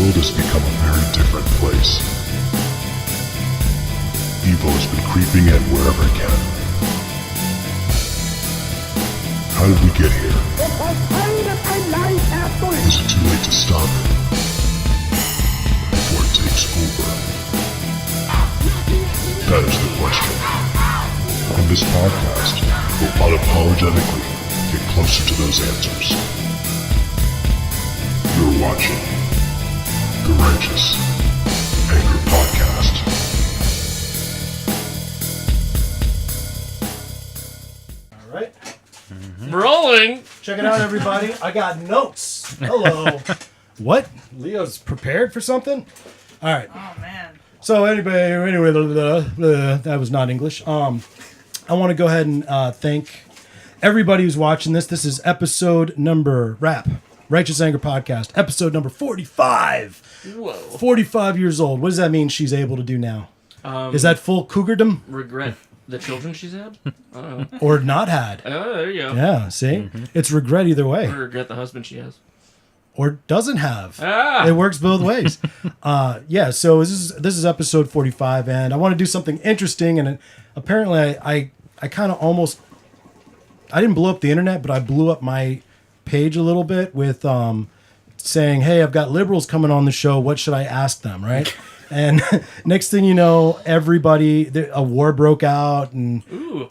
world has become a very different place. Evil has been creeping in wherever it can. How did we get here? Is it too late to stop it? Before it takes over? That is the question. On this podcast, we'll unapologetically get closer to those answers. You're watching the Righteous Anger Podcast. All right. Rolling. Check it out, everybody. I got notes. Hello. What? Leo's prepared for something? All right. Oh, man. So anyway, that was not English. I want to go ahead and thank everybody who's watching this. This is episode number Righteous Anger Podcast, episode number 45. Whoa. 45 years old. What does that mean she's able to do now? Is that full cougardom? Regret the children she's had? I don't know. Or not had? Oh, there you go. Yeah, see? It's regret either way. Or regret the husband she has. Or doesn't have. Ah! It works both ways. So this is episode 45, and I want to do something interesting, and apparently I kind of almost... I didn't blow up the internet, but I blew up my page a little bit with saying, hey, I've got liberals coming on the show. What should I ask them, right? And next thing you know, a war broke out, and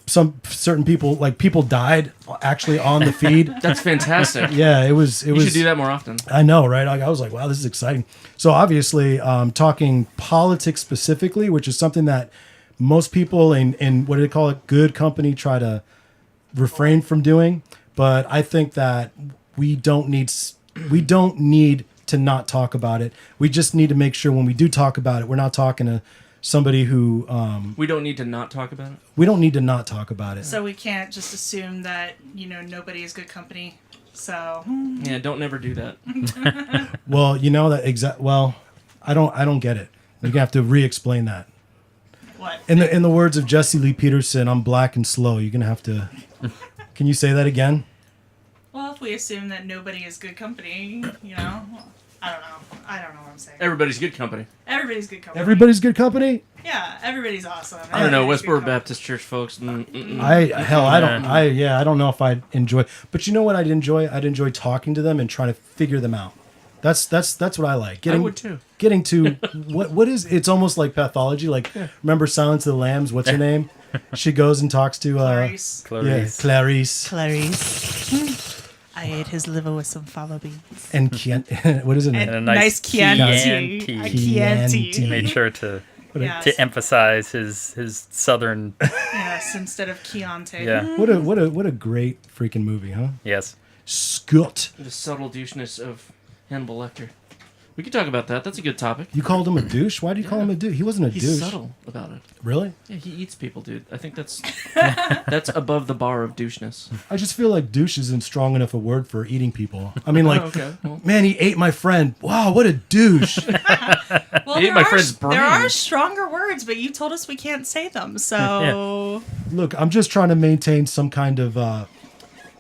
some certain people died actually on the feed. That's fantastic. Yeah, it was. You should do that more often. I know, right? I was like, wow, this is exciting. So obviously, talking politics specifically, which is something that most people in what do they call it, good company, try to refrain from doing. But I think that we don't need to not talk about it. We just need to make sure when we do talk about it, we're not talking to somebody who... we don't need to not talk about it? We don't need to not talk about it. So we can't just assume that, nobody is good company. So... Yeah, don't never do that. Well, I don't get it. You're going to have to re-explain that. What? In the words of Jesse Lee Peterson, I'm black and slow. You're going to have to... Can you say that again? Well, if we assume that nobody is good company, I don't know what I'm saying. Everybody's good company. Everybody's good company. Everybody's good company? Yeah, everybody's awesome. I don't know. Everybody's Westboro good Baptist Church folks. I don't know if I'd enjoy. But you know what I'd enjoy? I'd enjoy talking to them and trying to figure them out. That's what I like. I would too. Getting to what is it's almost like pathology. Like remember Silence of the Lambs? What's her name? She goes and talks to Clarice. Clarice. I ate his liver with some fava beans. And what is it? And a nice Chianti. He made sure to emphasize his southern. Yes, instead of Chianti. Yeah. What a great freaking movie, huh? Yes. Scott. The subtle doucheness of Hannibal Lecter. We could talk about that. That's a good topic. You called him a douche? Why do you call him a douche? He wasn't a douche. He's subtle about it. Really? Yeah, he eats people, dude. I think that's above the bar of doucheness. I just feel like douche isn't strong enough a word for eating people. I mean, like, okay. Well, man, he ate my friend. Wow, what a douche. Well, He ate my friend's brain. There are stronger words, but you told us we can't say them, so... Look, I'm just trying to maintain some kind of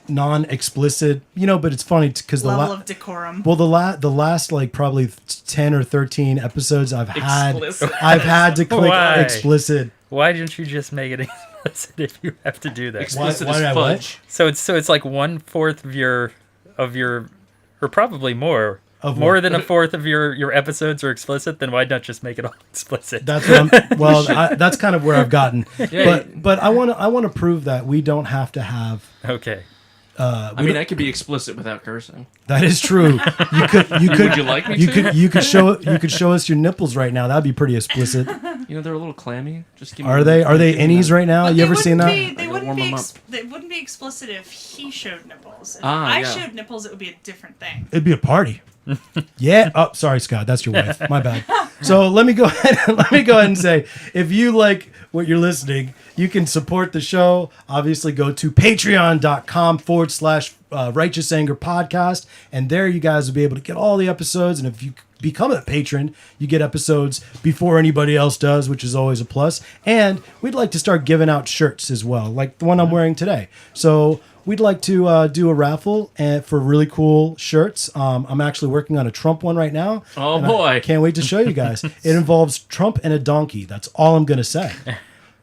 non-explicit, but it's funny because level of decorum. Well, the last like probably 10 or 13 episodes I've had to click explicit. Why didn't you just make it explicit if you have to do that? Explicit Why as did I fudge. So it's like 1/4 of your, or probably more. Of More what? than 1/4 of your episodes are explicit, then why not just make it all explicit? That's what that's kind of where I've gotten. Yeah, but I want to prove that we don't have to have. Okay. I could be explicit without cursing. That is true. You could. Would you like me to? You could show us your nipples right now. That'd be pretty explicit. They're a little clammy. Just give me Are they innies right now? But You ever seen that? They warm wouldn't them up. they wouldn't be explicit if he showed nipples. If Ah, I yeah. showed nipples, it would be a different thing. It'd be a party. Yeah. Oh, sorry, Scott. That's your wife. My bad. So let me go ahead and say, if you like what you're listening, you can support the show. Obviously, go to patreon.com/Righteous Anger Podcast, and there you guys will be able to get all the episodes. And if you become a patron, you get episodes before anybody else does, which is always a plus. And we'd like to start giving out shirts as well, like the one I'm wearing today. So we'd like to do a raffle for really cool shirts. I'm actually working on a Trump one right now. Oh, and boy. I can't wait to show you guys. It involves Trump and a donkey. That's all I'm going to say.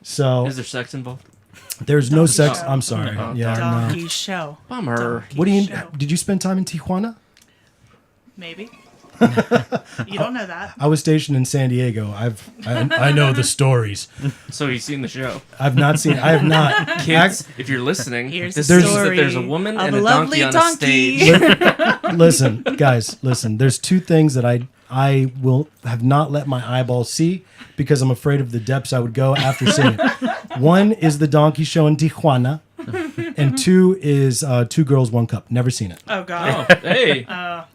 So Is there sex involved? there's no sex. show. I'm sorry. No. Yeah, no. Donkey show. Bummer. What do you? Show. Did you spend time in Tijuana? Maybe. You don't know that. I was stationed in San Diego. I know the stories. So you've seen the show. I've not seen. I have not. Kids, if you're listening, Here's this the means that story there's a woman of and a a lovely donkey on a stage. Listen, guys, listen. There's two things that I will have not let my eyeballs see because I'm afraid of the depths I would go after seeing it. One is the donkey show in Tijuana, and two is Two Girls, One Cup. Never seen it. Oh God. Oh, hey.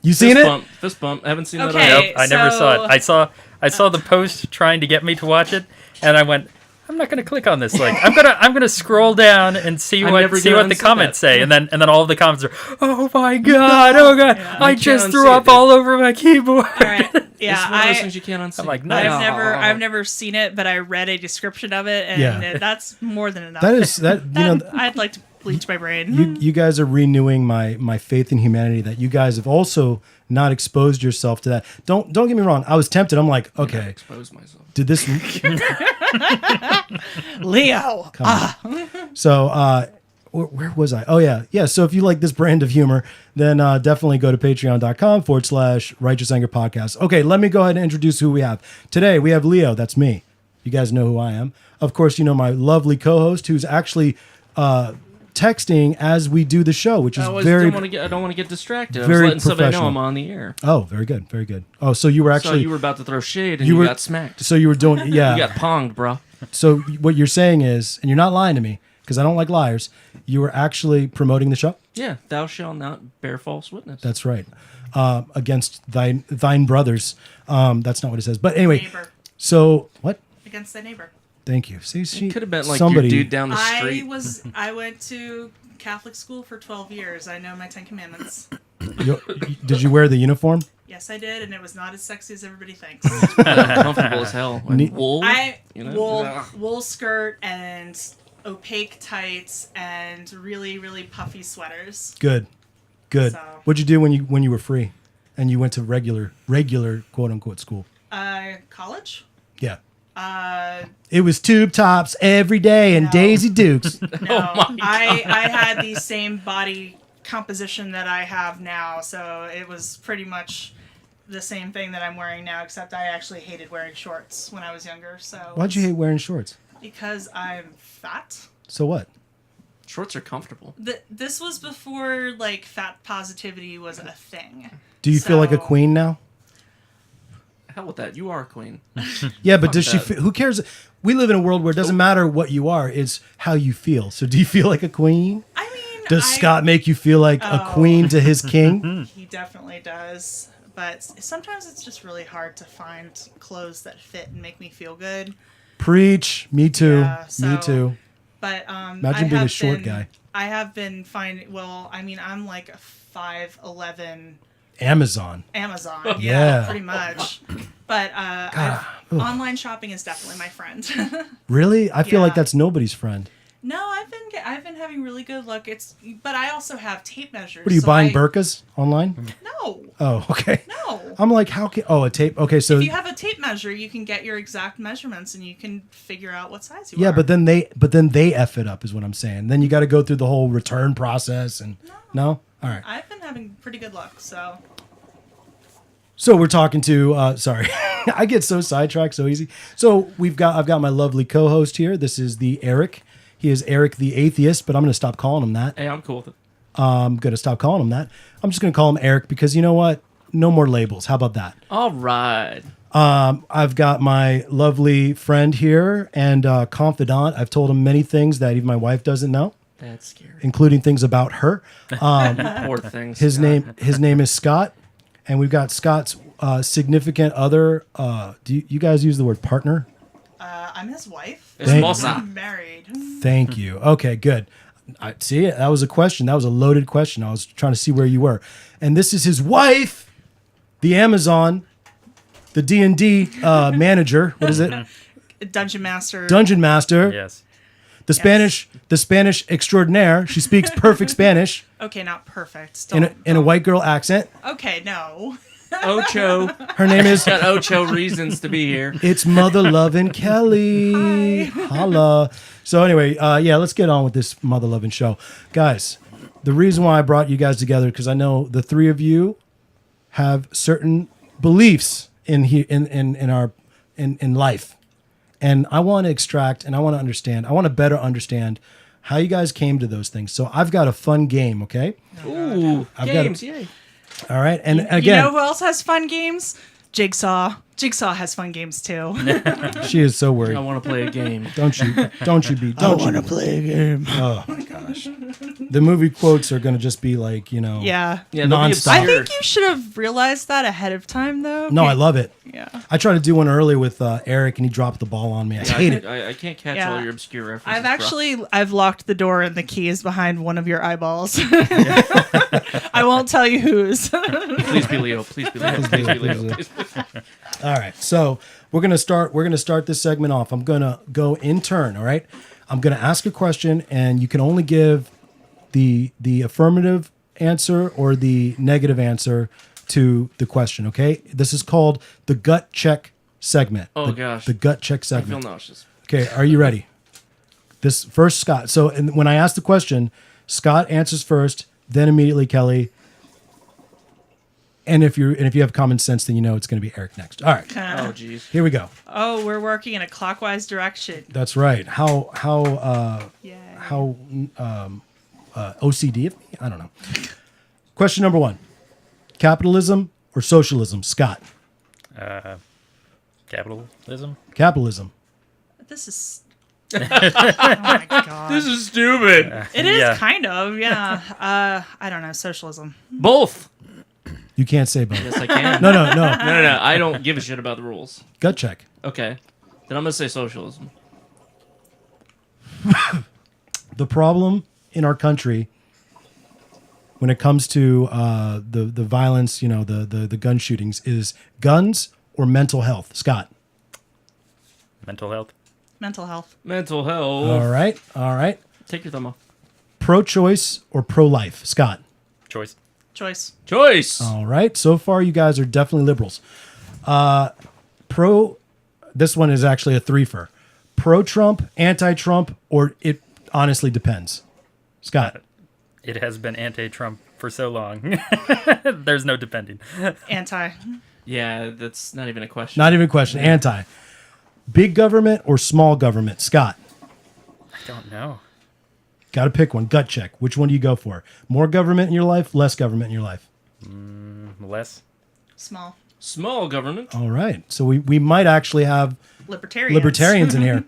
You seen it? Bump. Fist bump. I haven't seen that Okay. either. Nope, I never saw so- it. I saw the post trying to get me to watch it, and I went, I'm not gonna click on this link. I'm gonna scroll down and see I'm what never see gonna what the unzip comments that. say, and then all of the comments are, oh my god, oh god, I can't just unsee threw up it. all over my keyboard. All right. Yeah. It's one of those things you can't unsee. I'm like, I've nice. I've never seen it, but I read a description of it, and Yeah. that's more than enough. That is that. You know, I'd like to bleach my brain. you guys are renewing my faith in humanity. That you guys have also not exposed yourself to that. Don't get me wrong. I was tempted. I'm like, I okay, expose myself. did this? Leo. So, where was I? Oh, yeah. So if you like this brand of humor, then definitely go to patreon.com/Righteous Anger Podcast. Okay, let me go ahead and introduce who we have. Today, we have Leo. That's me. You guys know who I am. Of course, you know my lovely co-host who's actually texting as we do the show, which is I very... don't want to get distracted. I was very letting somebody know professional. I'm on the air. Oh, very good. Very good. Oh, so you were So actually... you were about to throw shade and you you, were- got smacked. So you were doing... Yeah. You got ponged, bro. So what you're saying is, and you're not lying to me, because I don't like liars, you were actually promoting the show? Yeah, thou shalt not bear false witness. That's right. Against thine brothers. That's not what it says. But anyway, Neighbor. so what? Against the neighbor. Thank you. See, she Could have been like somebody. your dude down the street. I went to Catholic school for 12 years. I know my 10 Commandments. Did you wear the uniform? Yes, I did, and it was not as sexy as everybody thinks. Comfortable as hell. And Ne- wool. You know? wool skirt and opaque tights and really really puffy sweaters. Good. So- What'd you do when you were free, and you went to regular quote unquote school? College? Yeah. Uh, It was tube tops every day and No. Daisy Dukes. no, I had the same body composition that I have now, so it was pretty much the same thing that I'm wearing now, except I actually hated wearing shorts when I was younger. So Why'd you hate wearing shorts? Because I'm fat. So what? Shorts are comfortable. This was before like fat positivity was a thing. Do you feel like a So- queen now? Hell with that. You are a queen. Yeah, but does she? that. Who cares? We live in a world where it doesn't matter what you are; it's how you feel. So, do you feel like a queen? I mean, Does Scott make you feel like a Oh. queen to his king? He definitely does, but sometimes it's just really hard to find clothes that fit and make me feel good. Preach. Me too. Yeah, Me so- too. But Imagine being a short guy. I have been finding. Well, I mean, I'm like a 5'11" Amazon. Amazon. Yeah. Yeah, pretty much. But ugh. online shopping is definitely my friend. Really? I feel like Yeah. that's nobody's friend. No, I've been having really good luck. But I also have tape measures. What are you so buying I- burkas online? No, Oh, okay. no. I'm like, how can? Oh, a tape. Okay, so If you have a tape measure, you can get your exact measurements and you can figure out what size you yeah, are. but then they f it up is what I'm saying. Then you got to go through the whole return process and no. All right. I've been having pretty good luck. So So we're talking to sorry. I get so sidetracked so easy. So I've got my lovely co-host here. This is the Eric. He is Eric the Atheist, but I'm going to stop calling him that. Hey, I'm cool with it. I'm going to stop calling him that. I'm just going to call him Eric because you know what? No more labels. How about that? All right. I've got my lovely friend here and confidant. I've told him many things that even my wife doesn't know, That's scary. including things about her. Poor things. His name is Scott, and we've got Scott's significant other. Do you guys use the word partner? I'm his wife. Esposa. I'm married. Thank you. Okay, good. I see it. That was a question. That was a loaded question. I was trying to see where you were. And this is his wife, the Amazon, the D&D manager. What is it? Dungeon master. Dungeon master. Yes. the Spanish extraordinaire. She speaks perfect Spanish Okay, not perfect. in a white girl accent. Okay, no. Ocho. Her name is Got Ocho reasons to be here. It's Mother Lovin' Kelly. Holla. So anyway, yeah, let's get on with this Mother Lovin' show, guys. The reason why I brought you guys together because I know the three of you have certain beliefs in life, and I want to extract and I want to understand. I want to better understand how you guys came to those things. So I've got a fun game. Okay. Ooh, I've games, got yay. All right, and You again, know who else has fun games? Jigsaw. Jigsaw has fun games too. she is so worried. I want to play a game. Don't you be? I want to play a game. Oh my gosh, the movie quotes are going to just be like Yeah. Yeah, they'll be Nonstop. I obscure. think you should have realized that ahead of time, though. No, I love it. Yeah. I tried to do one early with Eric, and he dropped the ball on me. I hate it. I can't catch Yeah. all your obscure references. I've locked the door and the key is behind one of your eyeballs. I won't tell you whose. Please be Leo. Please be Leo. Please be Leo. Please be Leo. All right, so we're gonna start this segment off. I'm gonna go in turn. All right, I'm gonna ask a question, and you can only give the affirmative answer or the negative answer to the question. Okay, this is called the gut check segment. Oh, The- gosh. the gut check I feel segment. nauseous. Okay, are you ready? This first Scott. So and when I ask the question, Scott answers first, then immediately Kelly. And if you have common sense, then you know it's going to be Eric next. All right, Oh, jeez. here we go. Oh, we're working in a clockwise direction. That's right. How Yeah. OCD of me? I don't know. Question number 1: capitalism or socialism? Scott. Capitalism. Capitalism. This is. Oh my god. This is stupid. It is Yeah. kind of, yeah. I don't know, socialism. Both. You can't say both. Yes, I can. No. No. I don't give a shit about the rules. Gut check. Okay. Then I'm going to say socialism. The problem in our country when it comes to the violence, the gun shootings, is guns or mental health. Scott. Mental health. Mental health. Mental health. All right. Take your thumb off. Pro-choice or pro-life? Scott. Choice. Choice. Choice. All right. So far, you guys are definitely liberals. This one is actually a threefer. Pro-Trump, anti-Trump, or it honestly depends. Scott. It has been anti-Trump for so long. There's no depending. Anti. Yeah, that's not even a question. Not even a question. Anti. Big government or small government? Scott. I don't know. Got to pick one. Gut check. Which one do you go for? More government in your life, less government in your life? Less. Small. Small government. All right. So we might actually have libertarians in here,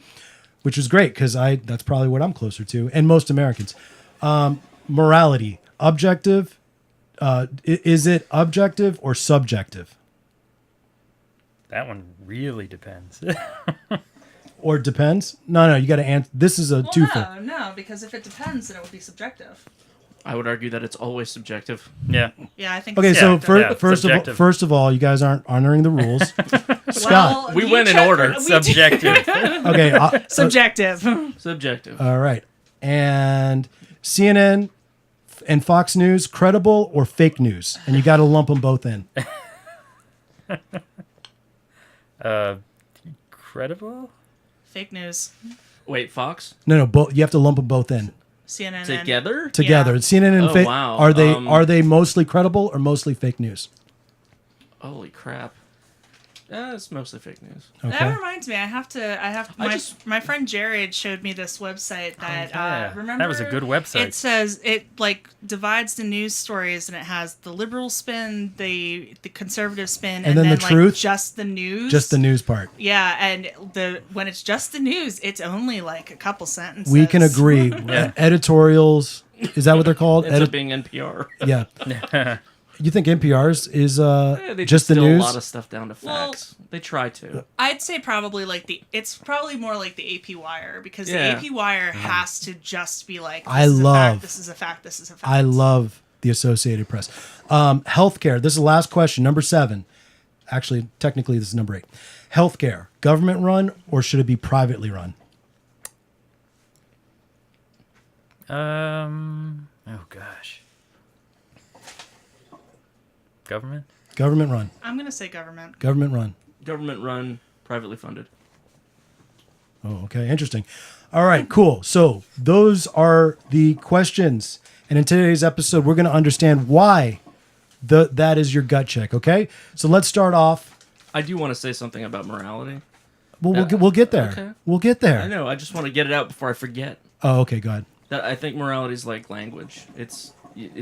which is great because that's probably what I'm closer to, and most Americans. Morality. Objective. Is it objective or subjective? That one really depends. Or depends? No, you got to answer. This is a Well, twofer. no, because if it depends, then it would be subjective. I would argue that it's always subjective. Yeah. Yeah, I think. Okay, it's so subjective. subjective. first of all, you guys aren't honoring the rules. Scott. Well, We you went in check- order. we Subjective. Okay. Subjective. Subjective. All right. And CNN and Fox News, credible or fake news? And you got to lump them both in. Credible? Fake news. Wait, Fox? No, both. You have to lump them both in CNN. and- Together? together. Yeah. CNN and Oh, fake. wow. Are they mostly credible or mostly fake news? Holy crap. It's mostly fake news. Okay. That reminds me, I have I my just- my friend Jared showed me this website that yeah. remember That was a good website. It says it like divides the news stories and it has the liberal spin, the conservative spin, And then the like truth? just the news. Just the news part. Yeah, and when it's just the news, it's only like a couple sentences. We can agree. Yeah. Editorials. Is that what they're called? Ends up being NPR. Yeah. You think NPR's is They just the distill news? a lot of stuff down to Well- facts. They try to. I'd say probably it's probably more like the AP Wire because Yeah. the AP Wire has to just be like I this is a love- fact, this is a fact, this is a fact. I love the Associated Press. Healthcare. This is the last question. Number 7. Actually, technically, this is number 8. Healthcare. Government run or should it be privately run? Oh gosh. Government? Government run. I'm gonna say government. Government run. Government run, privately funded. Oh, okay. Interesting. All right, cool. So those are the questions. And in today's episode, we're going to understand why that is your gut check, okay? So let's start off. I do want to say something about morality. Well, we'll get there. Okay. We'll get there. I know. I just want to get it out before I forget. Oh, okay, go ahead. That I think morality is like language. It's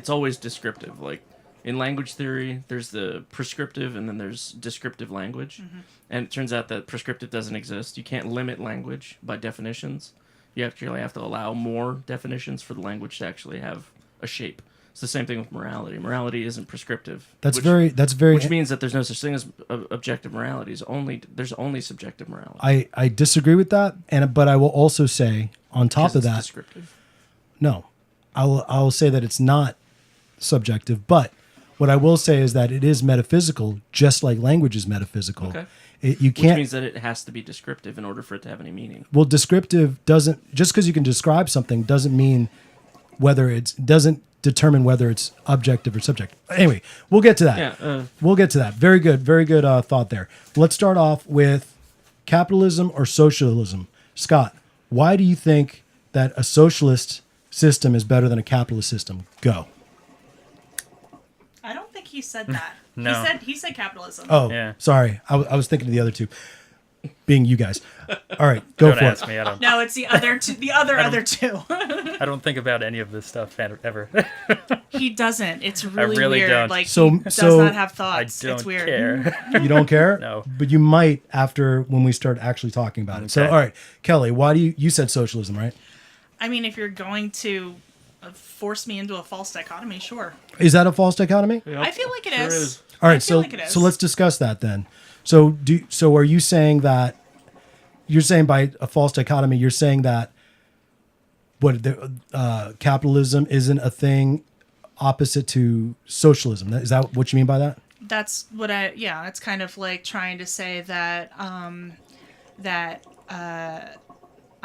always descriptive. Like in language theory, there's the prescriptive and then there's descriptive language. And it turns out that prescriptive doesn't exist. You can't limit language by definitions. You actually have to allow more definitions for the language to actually have a shape. It's the same thing with morality. Morality isn't prescriptive. That's very Which means that there's no such thing as objective morality. There's only subjective morality. I disagree with that, but I will also say on top Because of it's that, descriptive. no, I will say that it's not subjective, but what I will say is that it is metaphysical, just like language is metaphysical. Okay. You Which can't. means that it has to be descriptive in order for it to have any meaning. Well, descriptive doesn't, just because you can describe something doesn't mean doesn't determine whether it's objective or subjective. Anyway, we'll get to that. Yeah. We'll get to that. Very good thought there. Let's start off with capitalism or socialism. Scott, why do you think that a socialist system is better than a capitalist system? Go. I don't think he said that. No. He said capitalism. Oh, Yeah. sorry. I was thinking of the other two, being you guys. All right, go Don't for ask it. me. I don't. No, it's the other two. The other two. I don't think about any of this stuff ever. He doesn't. It's really, really weird. don't. Like So- he does so- not have I thoughts. don't It's weird. care. You don't care? No. But you might after when we start actually talking about it. So, Okay. all right, Kelly, why do you said socialism, right? I mean, if you're going to force me into a false dichotomy, sure. Is that a false dichotomy? I feel like it Sure is. is. All I right, feel so like it is. so let's discuss that then. So are you saying that you're saying by a false dichotomy, you're saying that capitalism isn't a thing opposite to socialism? Is that what you mean by that? That's what it's kind of like trying to say that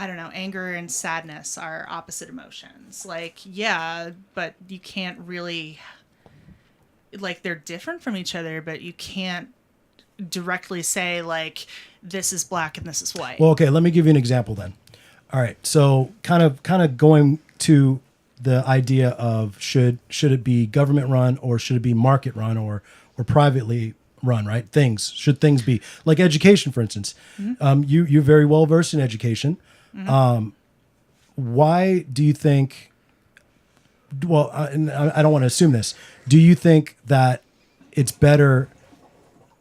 I don't know, anger and sadness are opposite emotions. Like, yeah, but you can't really, like, they're different from each other, but you can't directly say like this is black and this is white. Well, okay, let me give you an example then. All right, so kind of going to the idea of should it be government run or should it be market run or privately run, right? Should things be like education, for instance? You're very well versed in education. Why do you think? Well, and I don't want to assume this. Do you think that it's better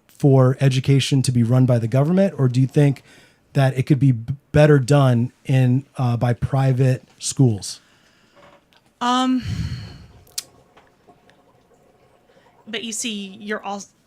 for education to be run by the government, or do you think that it could be better done in by private schools? But you see,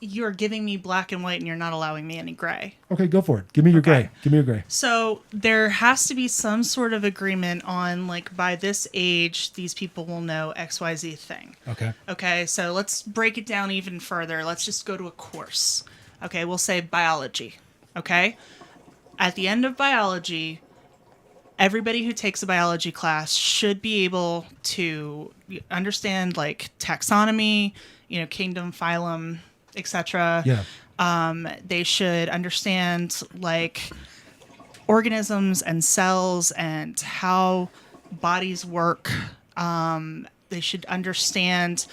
you're giving me black and white, and you're not allowing me any gray. Okay, go for it. Give me your Okay. gray. Give me your gray. So there has to be some sort of agreement on like by this age, these people will know XYZ thing. Okay. Okay, so let's break it down even further. Let's just go to a course. Okay, we'll say biology. Okay, at the end of biology, everybody who takes a biology class should be able to understand like taxonomy, kingdom, phylum, etc. Yeah. They should understand like organisms and cells and how bodies work. They should understand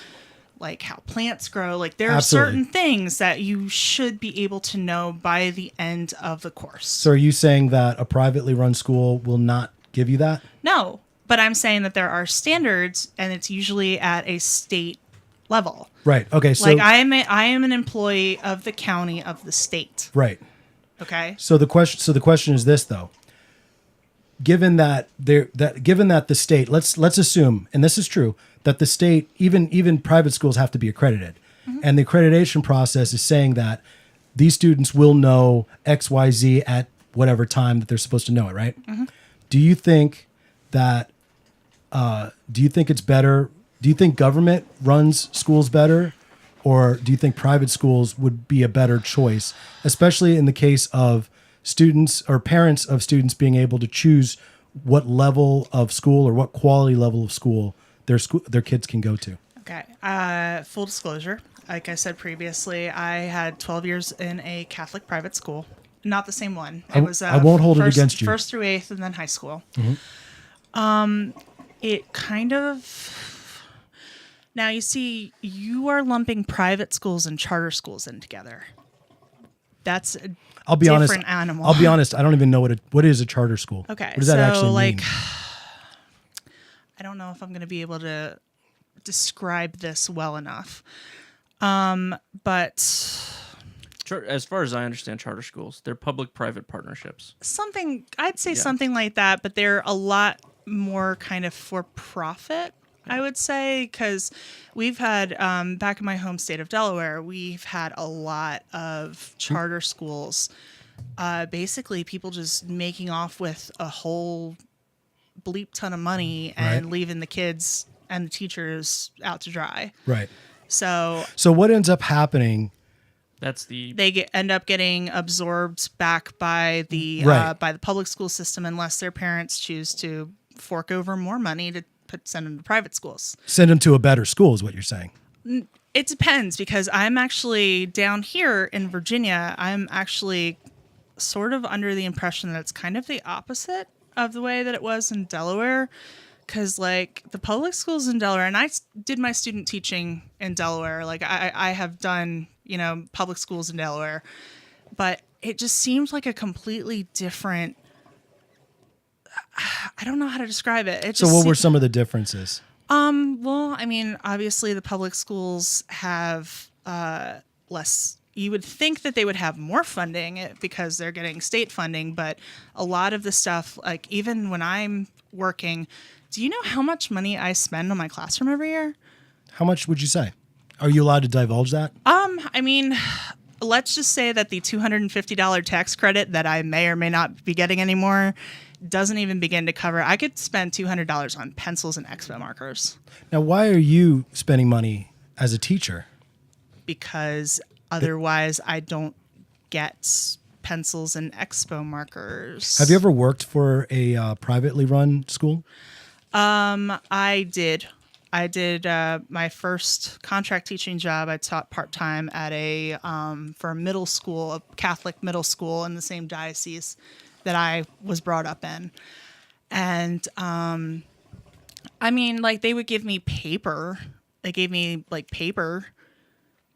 like how plants grow. Like there Absolutely. are certain things that you should be able to know by the end of the course. So are you saying that a privately run school will not give you that? No, but I'm saying that there are standards, and it's usually at a state level. Right. Okay. So Like I am an employee of the county of the state. right. Okay. So the question is this though. Given that the state, let's assume, and this is true, that the state, even private schools have to be accredited. And the accreditation process is saying that these students will know XYZ at whatever time that they're supposed to know it, right? Do you think that it's better? Do you think government runs schools better, or do you think private schools would be a better choice, especially in the case of students or parents of students being able to choose what level of school or what quality level of school their kids can go to. Okay. Full disclosure, like I said previously, I had 12 years in a Catholic private school. Not the same one. It was I won't hold it against you. First through eighth, and then high school. It kind of. Now you see, you are lumping private schools and charter schools in together. That's a I'll be different honest. animal. I'll be honest. I don't even know what is a charter school. Okay, What does that actually mean? I don't know if I'm going to be able to describe this well enough. But As far as I understand charter schools, they're public-private partnerships. I'd say something like that, but they're a lot more kind of for profit, I would say, because we've had, back in my home state of Delaware, we've had a lot of charter schools. Basically, people just making off with a whole bleep ton of money and Right. leaving the kids and the teachers out to dry. Right. So So what ends up happening? That's the they end up getting absorbed back by the Right. by the public school system unless their parents choose to fork over more money to send them to private schools. Send them to a better school is what you're saying. It depends, because I'm actually down here in Virginia. I'm actually sort of under the impression that it's kind of the opposite of the way that it was in Delaware. Because, like, the public schools in Delaware, and I did my student teaching in Delaware. Like, I have done, public schools in Delaware. But it just seems like a completely different... I don't know how to describe it. So what were some of the differences? Well, I mean, obviously the public schools have less. You would think that they would have more funding because they're getting state funding, but a lot of the stuff, like even when I'm working, do you know how much money I spend on my classroom every year? How much would you say? Are you allowed to divulge that? I mean, let's just say that the $250 tax credit that I may or may not be getting anymore doesn't even begin to cover. I could spend $200 on pencils and expo markers. Now, why are you spending money as a teacher? Because otherwise I don't get pencils and expo markers. Have you ever worked for a privately run school? I did my first contract teaching job. I taught part-time at for a middle school, a Catholic middle school in the same diocese that I was brought up in. And I mean, like, they would give me paper. They gave me like paper,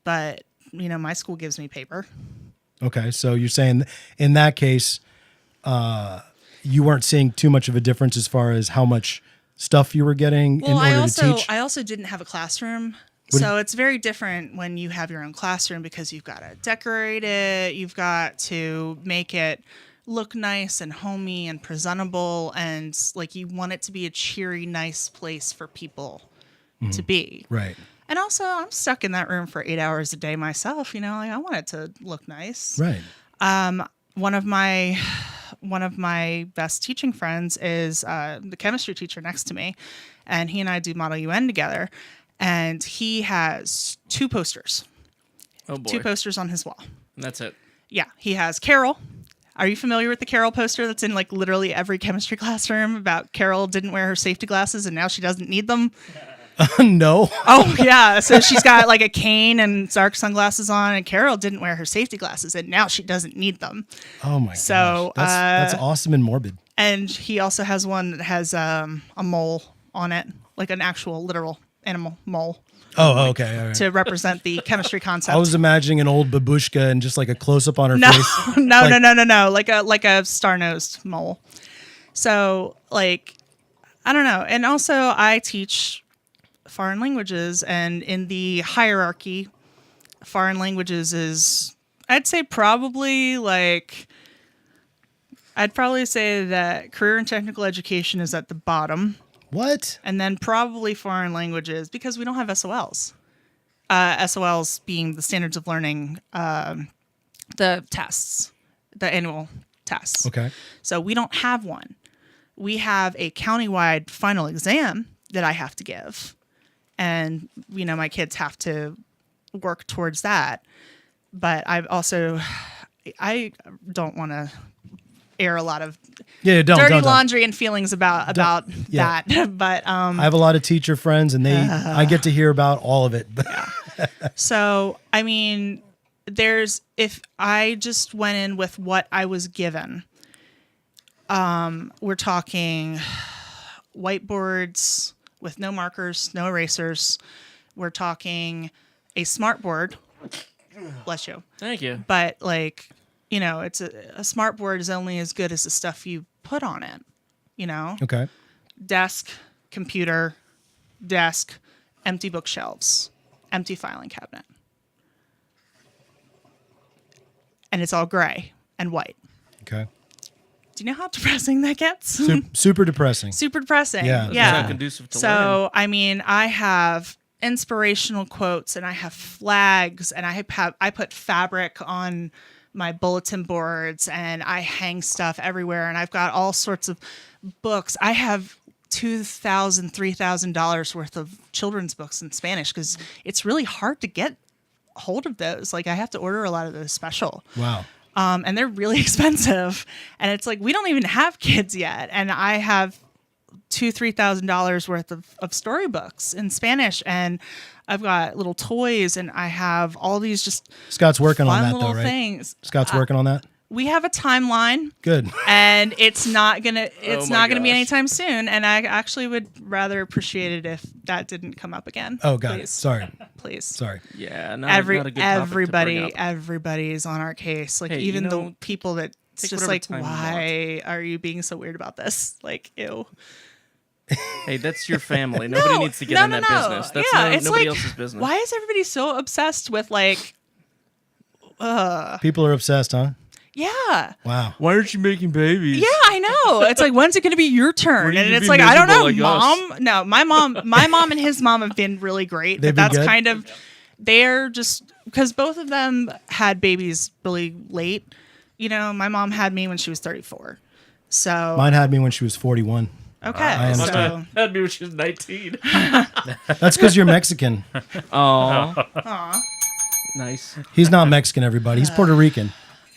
but my school gives me paper. Okay, so you're saying in that case, you weren't seeing too much of a difference as far as how much stuff you were getting in order to teach? I also didn't have a classroom. So it's very different when you have your own classroom, because you've got to decorate it. You've got to make it look nice and homey and presentable. And like, you want it to be a cheery, nice place for people to be. Right. And also, I'm stuck in that room for 8 hours a day myself. Like, I want it to look nice. Right. One of my best teaching friends is the chemistry teacher next to me, and he and I do Model UN together. And he has 2 posters. oh boy, 2 posters on his wall. and that's it. Yeah, he has Carol. Are you familiar with the Carol poster that's in like literally every chemistry classroom about Carol didn't wear her safety glasses and now she doesn't need them? No. Oh, yeah. So she's got like a cane and dark sunglasses on, and Carol didn't wear her safety glasses and now she doesn't need them. Oh my So, gosh. That's awesome and morbid. And he also has one that has a mole on it, like an actual literal animal mole, Oh, okay. All right. to represent the chemistry concept. I was imagining an old babushka and just like a close up on her No, face. no, Like- no. Like a star-nosed mole. So, like, I don't know. And also, I teach foreign languages, and in the hierarchy, foreign languages is, I'd say probably like, I'd probably say that career and technical education is at the bottom, What? and then probably foreign languages, because we don't have SOLs. SOLs being the standards of learning, the tests, the annual tests. Okay. So we don't have one. We have a countywide final exam that I have to give. And, my kids have to work towards that. But I don't want to air a lot of Yeah, dirty don't. laundry and feelings about yeah. that. But I have a lot of teacher friends, and I get to hear about all of it. so I mean, if I just went in with what I was given, we're talking whiteboards with no markers, no erasers. We're talking a smart board. Bless you. Thank you. But like, it's a smart board is only as good as the stuff you put on it. Okay. Desk, computer, desk, empty bookshelves, empty filing cabinet. And it's all gray and white. Okay. Do you know how depressing that gets? Super depressing. Super depressing. Yeah. It's Yeah. not conducive to learning. So, I mean, I have inspirational quotes and I have flags and I put fabric on my bulletin boards and I hang stuff everywhere and I've got all sorts of books. I have $2,000, $3,000 worth of children's books in Spanish because it's really hard to get hold of those. Like I have to order a lot of those special. Wow. And they're really expensive. And it's like, we don't even have kids yet. And I have $2,000-$3,000 worth of storybooks in Spanish. And I've got little toys and I have all these just Scott's working on fun that, little though, right? things. Scott's working on that. We have a timeline Good. and it's not gonna Oh my not gonna be gosh. anytime soon. And I actually would rather appreciate it if that didn't come up again. Oh, got it. Please. Sorry. Please. Sorry. Yeah, not a good topic to bring up. Everybody is on our case. Like Hey, even you know, the people that it's take just whatever like, time you why are you being so weird about this? Like, ew. Hey, that's your family. Nobody needs to get in that business. That's it's nobody like, else's business. Why is everybody so obsessed with like, People are obsessed, huh? yeah. Wow. Why aren't you making babies? Yeah, I know. It's like, when's it going to be your turn? When are you And gonna it's be like, I don't know, miserable like mom. No, my mom and his mom have been really great. They've But been that's good? kind of, they're just, because both of them had babies really late. My mom had me when she was 34. So, Mine had me when she was 41. okay. I So, understand. That'd be when she was 19. That's because you're Mexican. Oh. Nice. He's not Mexican, everybody. He's Puerto Rican.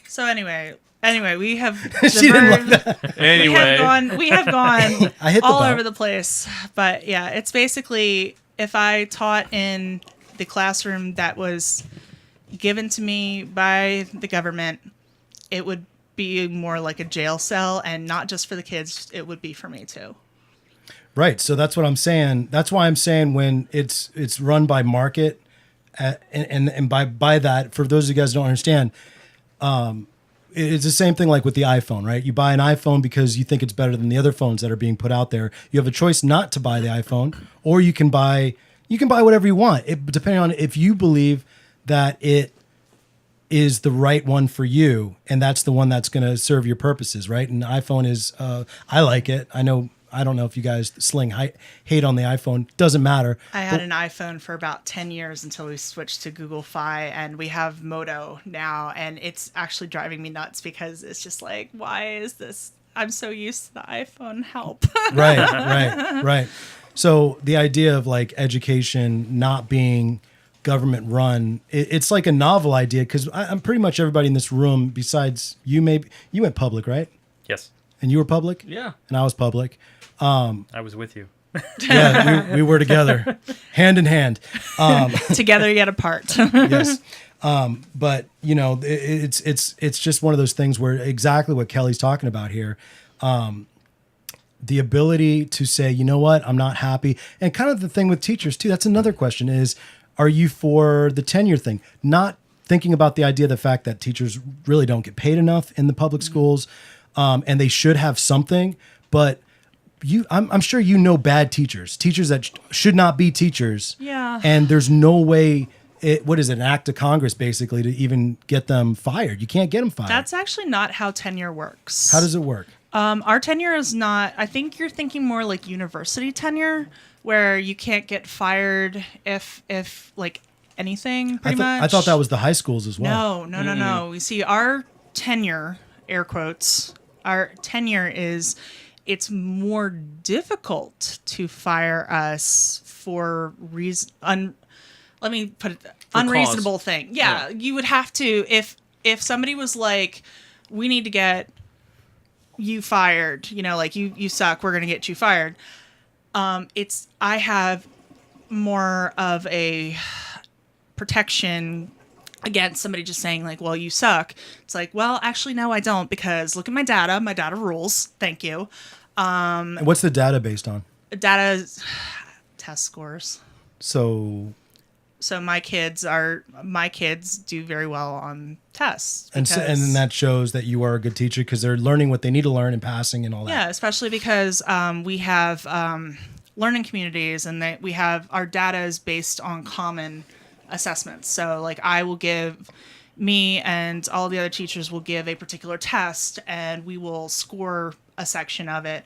so anyway, we have She didn't like diverged- that. Anyway. we have gone I hit the all bell. over the place. But yeah, it's basically if I taught in the classroom that was given to me by the government, it would be more like a jail cell, and not just for the kids, it would be for me too. Right. So that's what I'm saying. That's why I'm saying when it's run by market, and by that, for those of you guys who don't understand, it's the same thing like with the iPhone, right? You buy an iPhone because you think it's better than the other phones that are being put out there. You have a choice not to buy the iPhone, or you can buy whatever you want. Depending on if you believe that it is the right one for you, and that's the one that's going to serve your purposes, right? And the iPhone is, I like it. I don't know if you guys sling hate on the iPhone. Doesn't matter. I had an iPhone for about 10 years until we switched to Google Fi, and we have Moto now, and it's actually driving me nuts because it's just like, why is this? I'm so used to the iPhone. Help. Right. So the idea of like education not being government run, it's like a novel idea because I'm pretty much everybody in this room besides you. Maybe you went public, right? Yes, And you were public. Yeah. And I was public. I was with you. Yeah, we were together, hand in hand. Together yet apart. Yes. But it's just one of those things where exactly what Kelly's talking about here. The ability to say, you know what, I'm not happy. And kind of the thing with teachers too, that's another question is, are you for the tenure thing? Not thinking about the idea of the fact that teachers really don't get paid enough in the public schools, and they should have something, but I'm sure you know bad teachers that should not be teachers. Yeah. And there's no way, what is it, an act of Congress basically to even get them fired. You can't get them fired. That's actually not how tenure works. How does it work? Our tenure is not, I think you're thinking more like university tenure, where you can't get fired if like anything, pretty much. I thought that was the high schools as well. No. You see, our tenure, air quotes, our tenure is, it's more difficult to fire us for let me put it, unreasonable thing. Yeah, you would have to, if somebody was like, we need to get you fired, like you suck, we're going to get you fired. I have more of a protection against somebody just saying like, well, you suck. It's like, well, actually, no, I don't, because look at my data rules. Thank you. And what's the data based on? Data test scores. So my kids do very well on tests. and then that shows that you are a good teacher because they're learning what they need to learn and passing and all that. Yeah, especially because we have learning communities, and we have our data is based on common assessments. So like me and all the other teachers will give a particular test, and we will score a section of it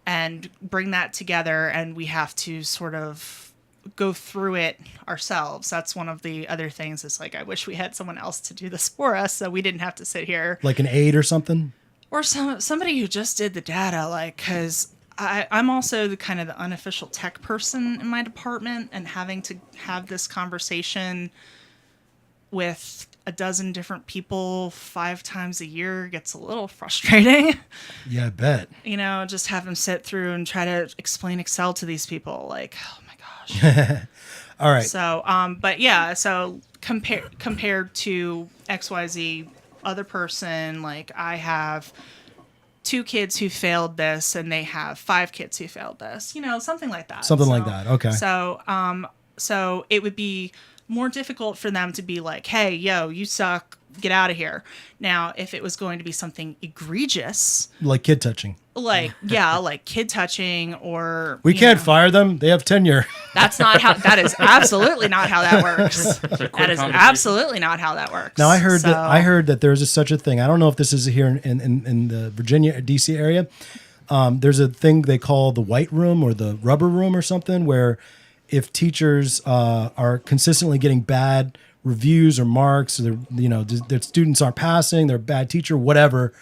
and bring that together, and we have to sort of go through it ourselves. That's one of the other things. Is like, I wish we had someone else to do this for us, so we didn't have to sit here. Like an aide or something? Or somebody who just did the data, like, because I'm also the kind of the unofficial tech person in my department, and having to have this conversation with a dozen different people 5 times a year gets a little frustrating. Yeah, I bet. Just have them sit through and try to explain Excel to these people. Like, oh my gosh. All right. So, but yeah, so compared to XYZ other person, like I have 2 kids who failed this, and they have 5 kids who failed this, something like that. Something like that. Okay. So it would be more difficult for them to be like, hey, yo, you suck, get out of here. Now, if it was going to be something egregious, like kid touching. like kid touching, or we can't fire them. They have tenure. That is absolutely not how that works. That is absolutely not how that works. Now I heard that there's such a thing. I don't know if this is here in the Virginia or DC area. There's a thing they call the white room or the rubber room or something, where if teachers are consistently getting bad reviews or marks, or their students aren't passing, they're a bad teacher, whatever.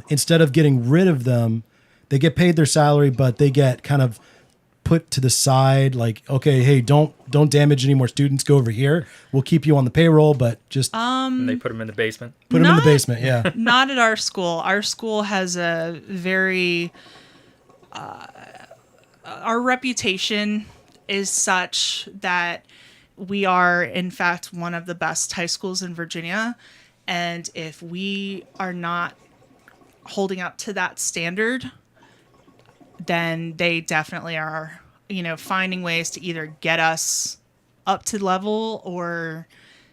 Instead of getting rid of them, they get paid their salary, but they get kind of put to the side. Like, okay, hey, don't damage any more students. Go over here. We'll keep you on the payroll, but just and they put them in the basement. Put them in the basement. Yeah. Not at our school. Our school has a very our reputation is such that we are, in fact, one of the best high schools in Virginia. And if we are not holding up to that standard, then they definitely are, finding ways to either get us up to level or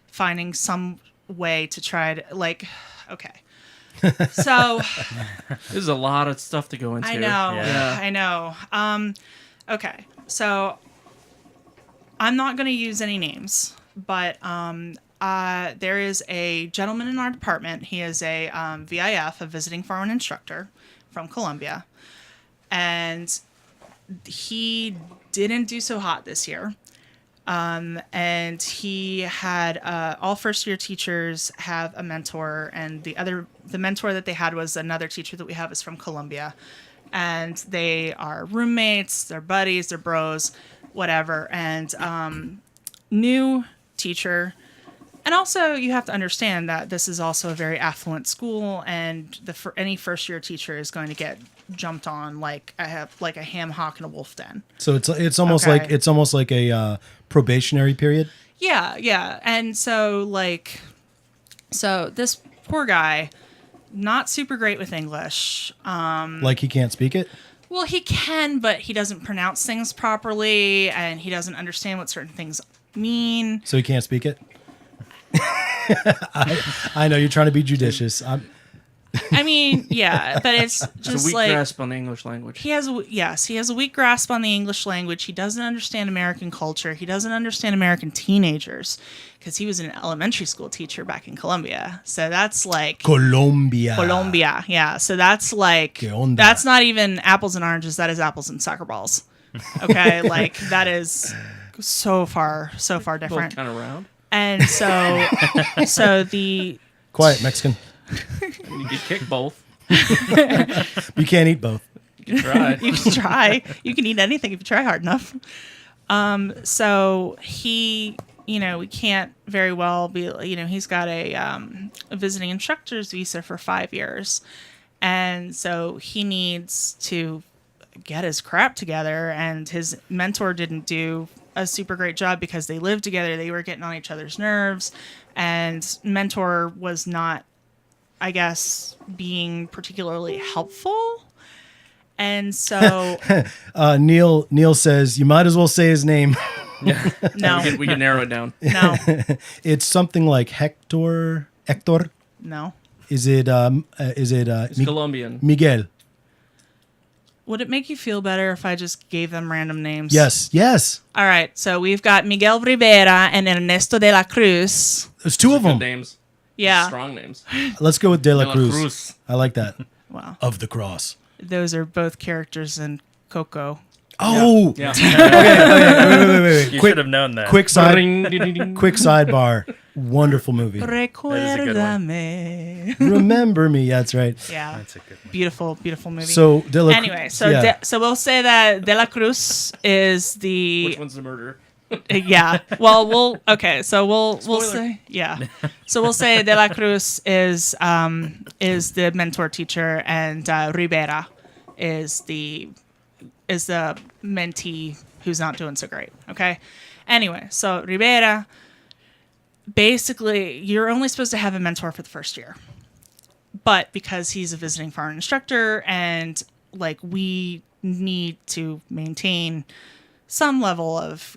finding some way to try to, like, okay. So there's a lot of stuff to go into. I know. Yeah. I know. Okay. So I'm not going to use any names, but there is a gentleman in our department. He is a VIF, a visiting foreign instructor from Columbia. And he didn't do so hot this year. And he had all first-year teachers have a mentor, and the mentor that they had was another teacher that we have is from Columbia. And they are roommates, they're buddies, they're bros, whatever. And new teacher. And also, you have to understand that this is also a very affluent school, and any first-year teacher is going to get jumped on like a ham hock in a wolf den. So it's almost like a probationary period. Yeah, and so this poor guy, not super great with English. Like he can't speak it? Well, he can, but he doesn't pronounce things properly, and he doesn't understand what certain things mean. So he can't speak it? I know you're trying to be judicious. I mean, yeah, but it's just it's a weak like grasp on the English language. He has a weak grasp on the English language. He doesn't understand American culture. He doesn't understand American teenagers because he was an elementary school teacher back in Colombia. So that's like Colombia, yeah. So that's like that's not even apples and oranges. That is apples and soccer balls. Okay, like that is so far different. Both kind of round. And so the quiet Mexican. You can kick both. You can't eat both. You can try. You can try. You can eat anything if you try hard enough. So he, we can't very well be, he's got a visiting instructor's visa for 5 years. And so he needs to get his crap together, and his mentor didn't do a super great job because they lived together. They were getting on each other's nerves, and mentor was not, I guess, being particularly helpful. And so Neil says you might as well say his name. no, We can narrow it down. no, It's something like Hector. no. Is it It's Colombian. Miguel? Would it make you feel better if I just gave them random names? Yes. All right. So we've got Miguel Rivera and Ernesto de la Cruz. There's two of Good them. names. Yeah. Strong names. Let's go with De La De La Cruz. Cruz. I like that. Wow. Of the Cross. Those are both characters in Coco. Oh, Yeah. wait. You Quick, should have known that. quick Ring, ding, ding, ding. sidebar. Wonderful movie. That is a good one. Recuérdame. Remember me. That's right. Yeah. That's a good one. Beautiful movie. So De La anyway, so yeah. so we'll say that De La Cruz is the Which one's the murderer? yeah. Well, okay. So we'll Spoiler. say yeah. So we'll say De La Cruz is the mentor teacher, and Rivera is the mentee who's not doing so great. Okay. Anyway, so Rivera, basically, you're only supposed to have a mentor for the first year, but because he's a visiting foreign instructor, and like we need to maintain some level of,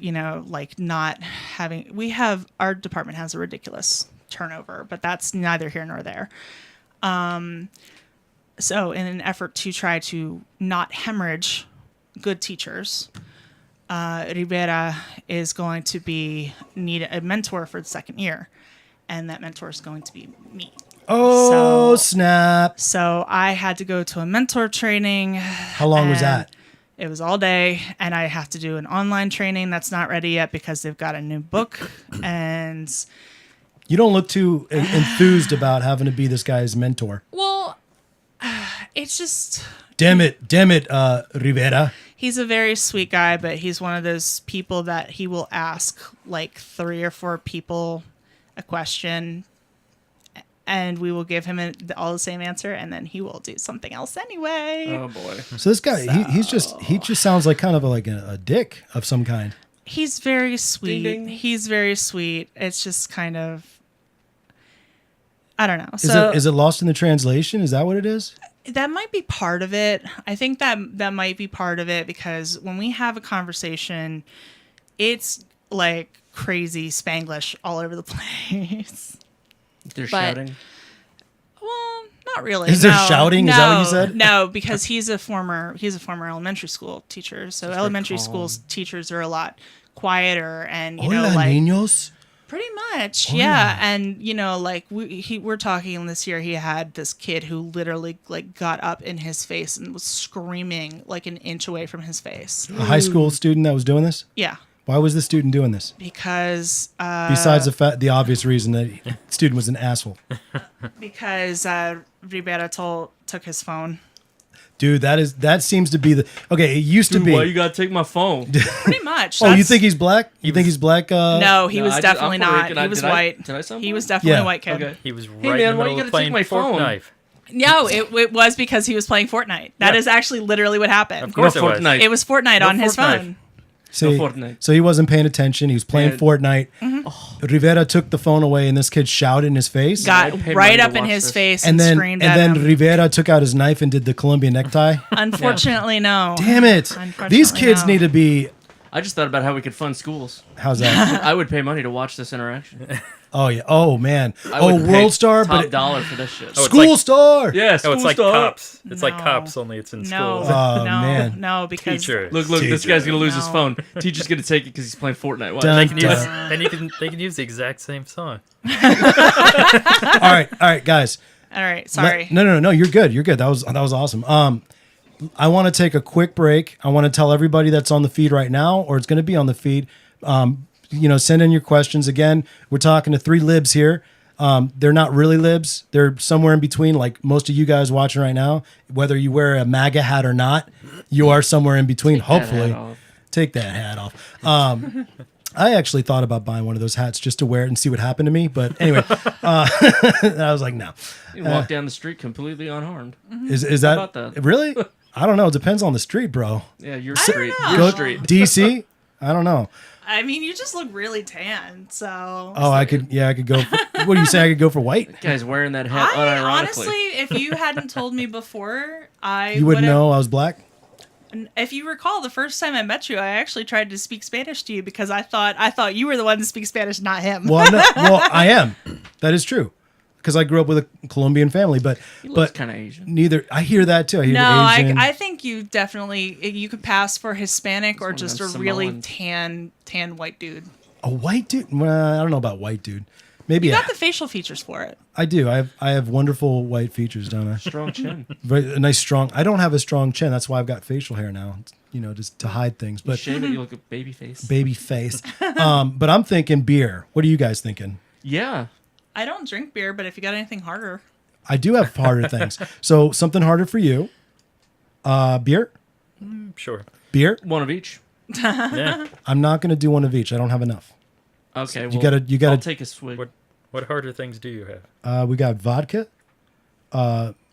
like not having, our department has a ridiculous turnover, but that's neither here nor there. So in an effort to try to not hemorrhage good teachers, Rivera is going to need a mentor for the second year, and that mentor is going to be me. Oh, So- snap. So I had to go to a mentor training. How long was and that? It was all day, and I have to do an online training that's not ready yet because they've got a new book, and You don't look too enthused about having to be this guy's mentor. well, it's just Damn it, Rivera. he's a very sweet guy, but he's one of those people that he will ask like 3 or 4 people a question, and we will give him all the same answer, and then he will do something else anyway. Oh boy. So this guy, he just sounds like kind of like a dick of some kind. He's very sweet. Ding, ding. He's very sweet. It's just kind of, I don't know. So Is it lost in the translation? Is that what it is? that might be part of it. I think that might be part of it, because when we have a conversation, it's like crazy Spanglish all over the place. They're But- shouting. Well, not really. Is there No. shouting? Is that what you said? No, because he's a former elementary school teacher. So very elementary calm. school teachers are a lot quieter, and Hola, like niños. pretty much, Oh, yeah. yeah. And like we're talking this year, he had this kid who literally like got up in his face and was screaming like an inch away from his face. A high school student that was doing this? Yeah, Why was the student doing this? because Besides the obvious reason that the student was an asshole. Rivera took his phone. Dude, that seems to be it used to Dude, be. why you gotta take my phone? Pretty much. Oh, you That's- think he's black? You think he's black? No, he No, was I'm definitely Puerto not. Rican. He was Did I- white. did I sound He was white? definitely Yeah. a white kid. Okay. He was right man, in the why middle you of gotta playing take my phone? Fortnite. No, it was because he was playing Fortnite. That is actually literally what happened. Of course it was. Fortnite. It was Fortnite on his Fortnite. phone. So, Fortnite. so he wasn't paying attention. He was playing And- Fortnite. Rivera took the phone away, and this kid shouted in his face. Got I'd pay money right to up in watch his this. face and then screamed at him. Rivera took out his knife and did the Colombian necktie. Unfortunately, no. Damn it! Unfortunately, These kids no. need to be. I just thought about how we could fund schools. How's that? I would pay money to watch this interaction. Oh yeah. Oh man. I Oh, would pay World Star, top but dollar for this shit. Oh, it's School like- Star. yeah, Oh, school it's like star. cops. It's like No. cops, only it's in No, schools. Oh, no, man. no, because Teacher. Look, this Teacher. guy's gonna lose his No. phone. Teacher's gonna take it because he's playing Fortnite. Watch. Dun, They can use, dun. then they can use the exact same song. All right, guys. all right, sorry. No. You're good. That was awesome. I want to take a quick break. I want to tell everybody that's on the feed right now, or it's going to be on the feed. Send in your questions. Again, we're talking to 3 libs here. They're not really libs. They're somewhere in between, like most of you guys watching right now. Whether you wear a MAGA hat or not, you are somewhere in between. Hopefully, hat off. take that hat off. I actually thought about buying one of those hats just to wear it and see what happened to me. But anyway, I was like, no. You can walk down the street completely unharmed. Is that about that? really? I don't know. It depends on the street, bro. Yeah, your don't street. know. Your Go street. DC. I don't know. I mean, you just look really tan, so. Oh, I could go. What do you say? I could go for white. Guy's wearing that hat I unironically. honestly, if you hadn't told me before, I You wouldn't would've- know I was black. If you recall, the first time I met you, I actually tried to speak Spanish to you because I thought you were the one to speak Spanish, not him. Well, no, well, I am. That is true, because I grew up with a Colombian family. But He looks but kind of Asian. neither. I hear that too. I hear No, Asian. I think you definitely you could pass for Hispanic or one of just a them really Samoans. tan white dude. A white dude. Well, I don't know about white dude. Maybe You got the facial features for it. I do. I have wonderful white features, don't I? Strong chin. Very a nice strong. I don't have a strong chin. That's why I've got facial hair now. You know, just to hide things. You But shave it, you look a baby face. baby face. But I'm thinking beer. What are you guys thinking? Yeah. I don't drink beer, but if you got anything harder, I do have harder things. So something harder for you. Beer. Sure. Beer. One of each. Yeah. I'm not going to do one of each. I don't have enough. Okay, You gotta. I'll take a swig. What harder things do you have? We got vodka.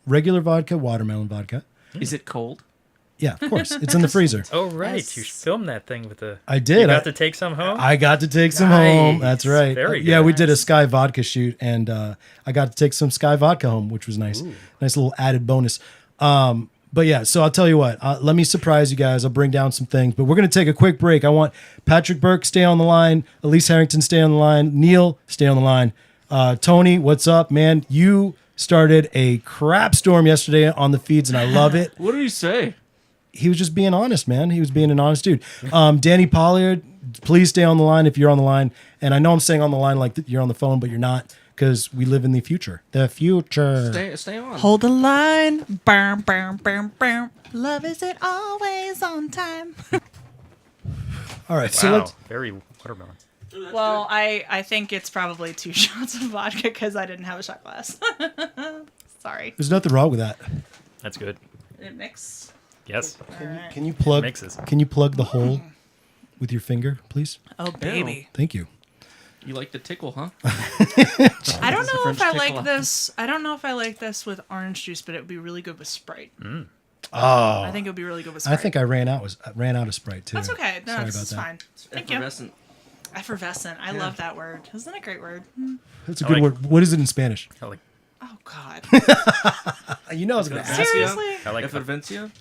Regular vodka, watermelon vodka. Is it cold? Yeah, of course. It's in the freezer. Oh, right. Yes. You filmed that thing with the. I did. You got to take some home? I got to take some Nice. home. That's right. Very Yeah, good. we did a Sky vodka shoot, and I got to take some Sky vodka home, which was nice. Nice little added bonus. But yeah, so I'll tell you what. Let me surprise you guys. I'll bring down some things, but we're gonna take a quick break. I want Patrick Burke stay on the line, Elise Harrington stay on the line, Neil stay on the line. Tony, what's up, man? You started a crap storm yesterday on the feeds, and I love it. What do you say? He was just being honest, man. He was being an honest dude. Danny Pollard, please stay on the line if you're on the line. And I know I'm saying on the line like you're on the phone, but you're not, because we live in the future. The future. Stay on. hold the line. Bam, bam, bam, bam. Love is it always on time. All right, so Wow. let's. Very watermelon. Well, I think it's probably 2 shots of vodka because I didn't have a shot glass. Sorry. There's nothing wrong with that. That's good. Did it mix? Yes. Can you plug? Mixes. Can you plug the hole with your finger, please? Oh, baby. Thank you. You like the tickle, huh? I don't know French if I tickle. like this. I don't know if I like this with orange juice, but it would be really good with Sprite. Oh, I think it would be really good with Sprite. I think I ran out of Sprite too. That's okay. No, Sorry this about is that. fine. Thank you. Effervescent. Effervescent. I love that word. Isn't it a great word? That's a I good like- word. What is it in Spanish? I like. Oh, God. You know I was going to ask. Seriously? I like. Effervencia?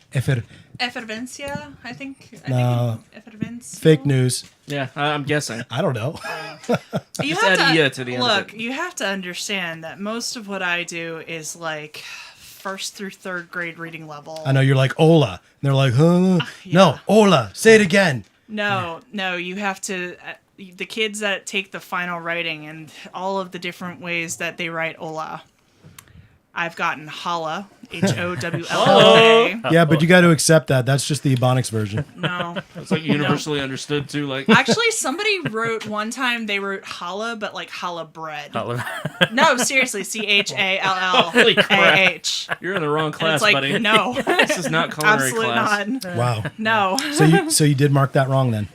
Effervencia, I think. No. Effervencia. Fake news. Yeah, I'm guessing. I don't know. You Just have add to, "ia" to the end of look, it. you have to understand that most of what I do is like 1st through 3rd grade reading level. I know you're like Ola. And they're like, huh? yeah. No, Ola. Say it again. No, you have to. The kids that take the final writing and all of the different ways that they write Ola. I've gotten Holla, Howlla. Yeah, but you got to accept that. That's just the Ebonics version. No. It's like universally understood too. Like Actually, somebody wrote one time, they wrote Holla, but like Holla bread. No, seriously, Holy crap. CHALLAH. you're in the wrong And class, it's like, buddy. no, This is not culinary absolutely class. not. Wow. No. So you did mark that wrong then.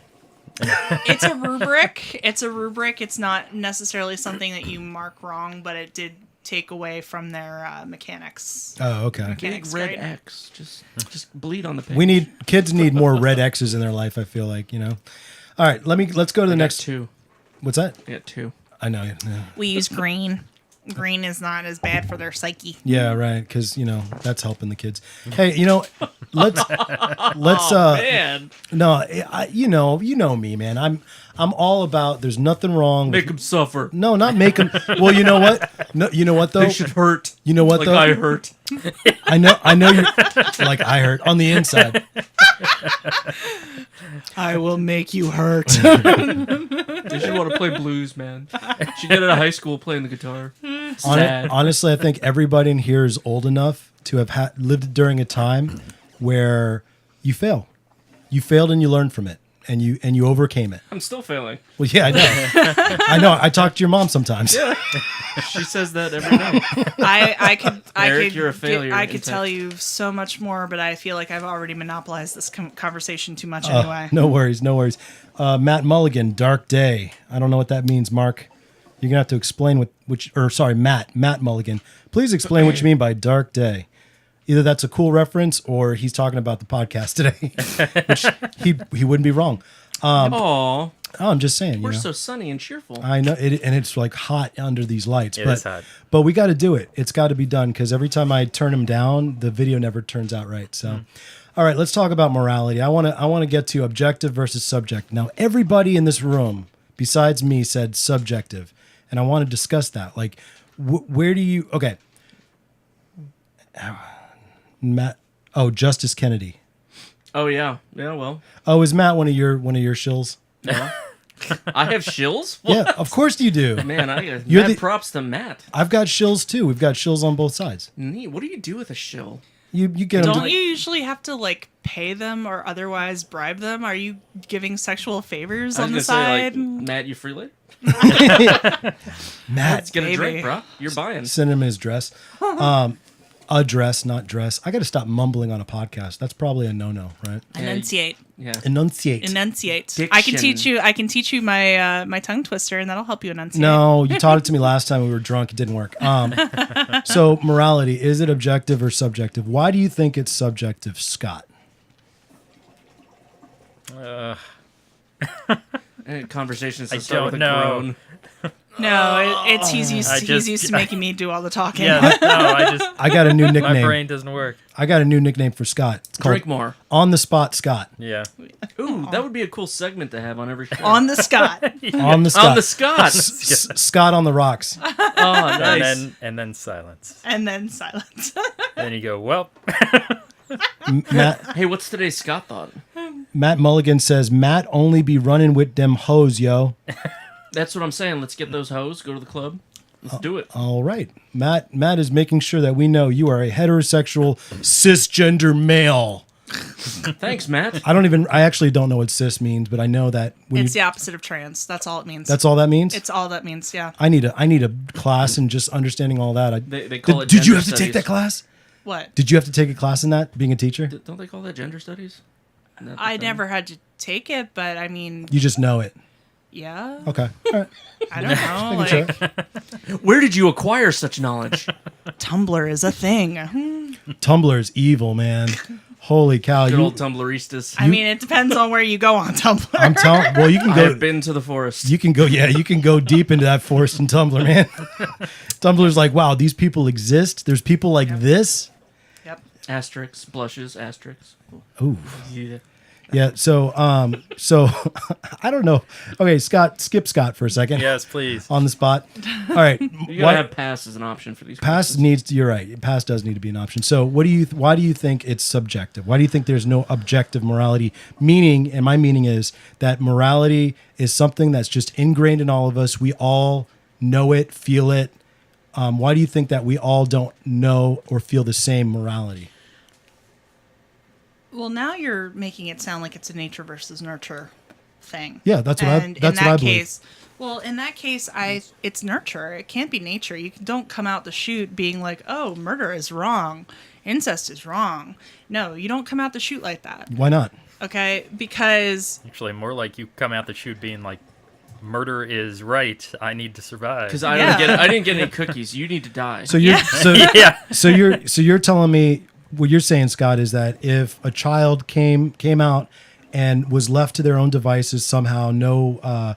It's a rubric. It's not necessarily something that you mark wrong, but it did take away from their mechanics. Oh, okay. Big Mechanics red grade. X. Just bleed on the page. Kids need more red X's in their life, I feel like, you know. All right, let's go to the I got next. 2. What's that? I got 2. I know. Yeah, We use green. Green is not as bad for their psyche. yeah, right, cuz that's helping the kids. Hey, let's Man, no, you know me, man. I'm all about there's nothing wrong. make them suffer. No, not make them. Well, you know what? No, you know what though? They should hurt. You know what Like though? I hurt. I know you're like I hurt on the inside. I will make you hurt. They should want to play blues, man. Should get out of high school playing the guitar. Sad. Honestly, I think everybody in here is old enough to have lived during a time where you fail. You failed and you learn from it. and you overcame it. I'm still failing. Well, yeah, I know. I know. I talk to your mom sometimes. She says that every night. I you're a failure I in could tech. tell you so much more, but I feel like I've already monopolized this conversation too much anyway. No worries, no worries. Matt Mulligan, Dark Day. I don't know what that means, Mark. You're gonna have to explain Matt Mulligan. Please explain what you mean by Dark Day. Either that's a cool reference or he's talking about the podcast today, which he wouldn't be wrong. Aw, Oh, I'm just saying. we're you know. so sunny and cheerful. I know, and it's like hot under these lights. It but, is hot. But we got to do it. It's got to be done because every time I turn them down, the video never turns out right. So, all right, let's talk about morality. I want to get to objective versus subjective. Now, everybody in this room, besides me, said subjective, and I want to discuss that. Like, where do you? Okay, Matt. Oh, Justice Kennedy. Oh yeah, yeah. Well, Oh, is Matt one of your shills? no. I have shills. Yeah, of course you do. Man, You're mad the- props to Matt. I've got shills too. We've got shills on both sides. Neat. What do you do with a shill? You get them. Don't you usually have to like pay them or otherwise bribe them? Are you giving sexual favors I on the was gonna say, side? like, Matt, you freely? Matt, Let's get a Baby. drink, bro. You're buying. send him his dress. A dress, not dress. I got to stop mumbling on a podcast. That's probably a no-no, right? Enunciate. Yeah. Enunciate. Enunciate. I can teach you. I can teach you my my tongue twister, and that'll help you enunciate. No, you taught it to me last time we were drunk. It didn't work. So morality, is it objective or subjective? Why do you think it's subjective, Scott? Conversations I that start with a don't know. groan. No, it's he's used. I He's just- used to making me do all the talking. Yeah, no, I got a new my nickname. brain doesn't work. I got a new nickname for Scott. It's called Drink more. On the Spot Scott. Yeah. Ooh, that would be a cool segment to have on every show. On the Scott. On the Scott. On the Scott. Scott on the rocks. Oh, nice. And then silence. And then silence. Then you go, well, Matt Hey, what's today's Scott thought? Matt Mulligan says, Matt only be running with them hoes, yo. That's what I'm saying. Let's get those hoes. Go to the club. Let's do it. All right. Matt is making sure that we know you are a heterosexual cisgender male. Thanks, Matt. I actually don't know what cis means, but I know that when It's the opposite of trans. That's all it means. that's all that means. It's all that means. Yeah. I need a class in just understanding all that. They call it Did you gender have to take studies. that class? What? Did you have to take a class in that, being a teacher? Don't they call that gender studies? Isn't that the I thing? never had to take it, but I mean, You just know it. yeah. Okay. All right. I don't know. Making Like sure. Where did you acquire such knowledge? Tumblr is a thing. Tumblr is evil, man. Holy cow. Good You, old Tumblristas. I mean, it depends on where you go on Tumblr. I'm telling well, you can I go have been to the forest. you can go deep into that forest in Tumblr, man. Tumblr's like, wow, these people exist. There's people like this. Yep. Asterisks, blushes, asterisks. Ooh. Yeah. Yeah, so I don't know. Okay, skip Scott for a second. yes, please. On the spot. All right. You gotta have pass as an option for these. Pass places. you're right. Pass does need to be an option. So why do you think it's subjective? Why do you think there's no objective morality? Meaning, and my meaning is that morality is something that's just ingrained in all of us. We all know it, feel it. Why do you think that we all don't know or feel the same morality? Well, now you're making it sound like it's a nature versus nurture thing. Yeah, that's what And that's in what I that believe. case, well, in that case, it's nurture. It can't be nature. You don't come out the chute being like, "Oh, murder is wrong, incest is wrong." No, you don't come out the chute like that. Why not? Okay, because Actually, more like you come out the chute being like, murder is right. I need to survive. Because I didn't get any cookies. You need to die. So you're Yeah. yeah. so you're telling me what you're saying, Scott, is that if a child came out and was left to their own devices somehow, no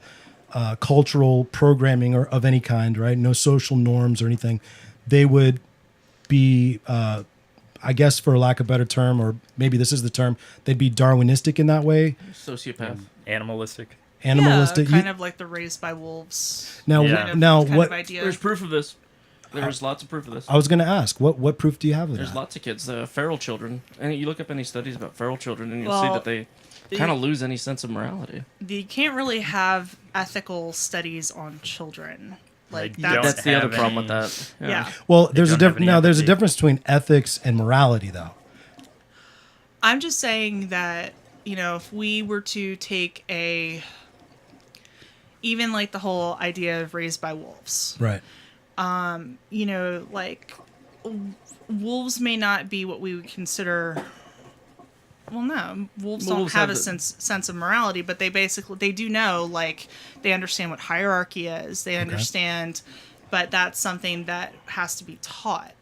cultural programming or of any kind, right? No social norms or anything, they would be, I guess, for lack of a better term, or maybe this is the term, they'd be Darwinistic in that way, Sociopath. Animalistic. animalistic. Yeah, kind of like the raised by wolves. Now, Yeah. kind of- now kind what? of idea. There's proof of this. There's lots of proof of this. I was going to ask, what proof do you have of There's that? lots of kids, feral children, and you look up any studies about feral children, and you'll Well, see that they kind of lose any sense of morality. You can't really have ethical studies on children. Like They don't that's That's the other have problem with any- that. yeah. Well, there's a don't have difference. any Now, there's a empathy. difference between ethics and morality, though. I'm just saying that if we were to take even like the whole idea of raised by wolves, Right. like wolves may not be what we would consider. Well, no, wolves don't Wolves have a have sense of morality, but they do know, like, they understand what hierarchy is. They understand, but that's something that has to be taught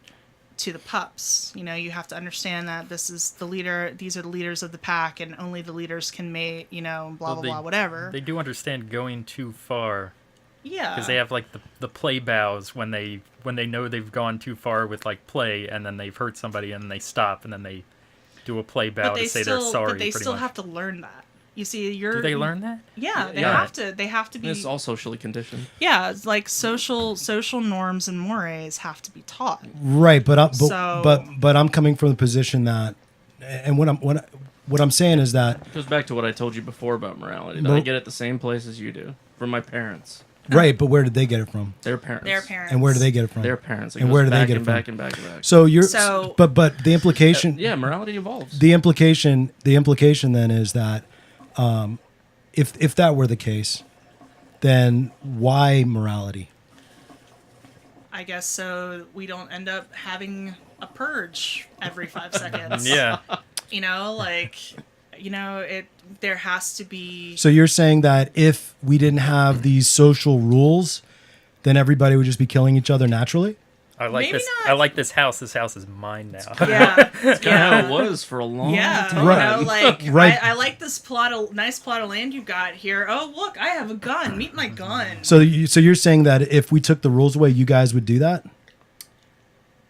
to the pups. You have to understand that this is the leader. These are the leaders of the pack, and only the leaders can mate. Blah blah blah, whatever. They do understand going too far. Yeah, Because they have like the play bows when they know they've gone too far with like play, and then they've hurt somebody, and then they stop, and then they do a play bow to say they're sorry. But they pretty still much. have to learn that. You see, Do they learn that? Yeah, they Yeah. have to. They have to be. It's all socially conditioned. Yeah, it's like social norms and mores have to be taught. Right, but So- but I'm coming from the position that, and what I'm saying is that It goes back to what I told you before about morality. That Well- I get it the same place as you do. From my parents. right, but where did they get it from? Their parents. Their parents. And where do they get it from? Their parents. It And goes where do they back get it and from? back and back and back. So you're So- but the implication Yeah, morality evolves. the implication then is that if that were the case, then why morality? I guess so we don't end up having a purge every 5 seconds. Yeah. There has to be. So you're saying that if we didn't have these social rules, then everybody would just be killing each other naturally? I like Maybe this. not. I like this house. This house is mine now. Yeah, That's kind of how it was for a long time. Right. Right. I like this nice plot of land you got here. Oh, look, I have a gun. Meet my gun. So you're saying that if we took the rules away, you guys would do that?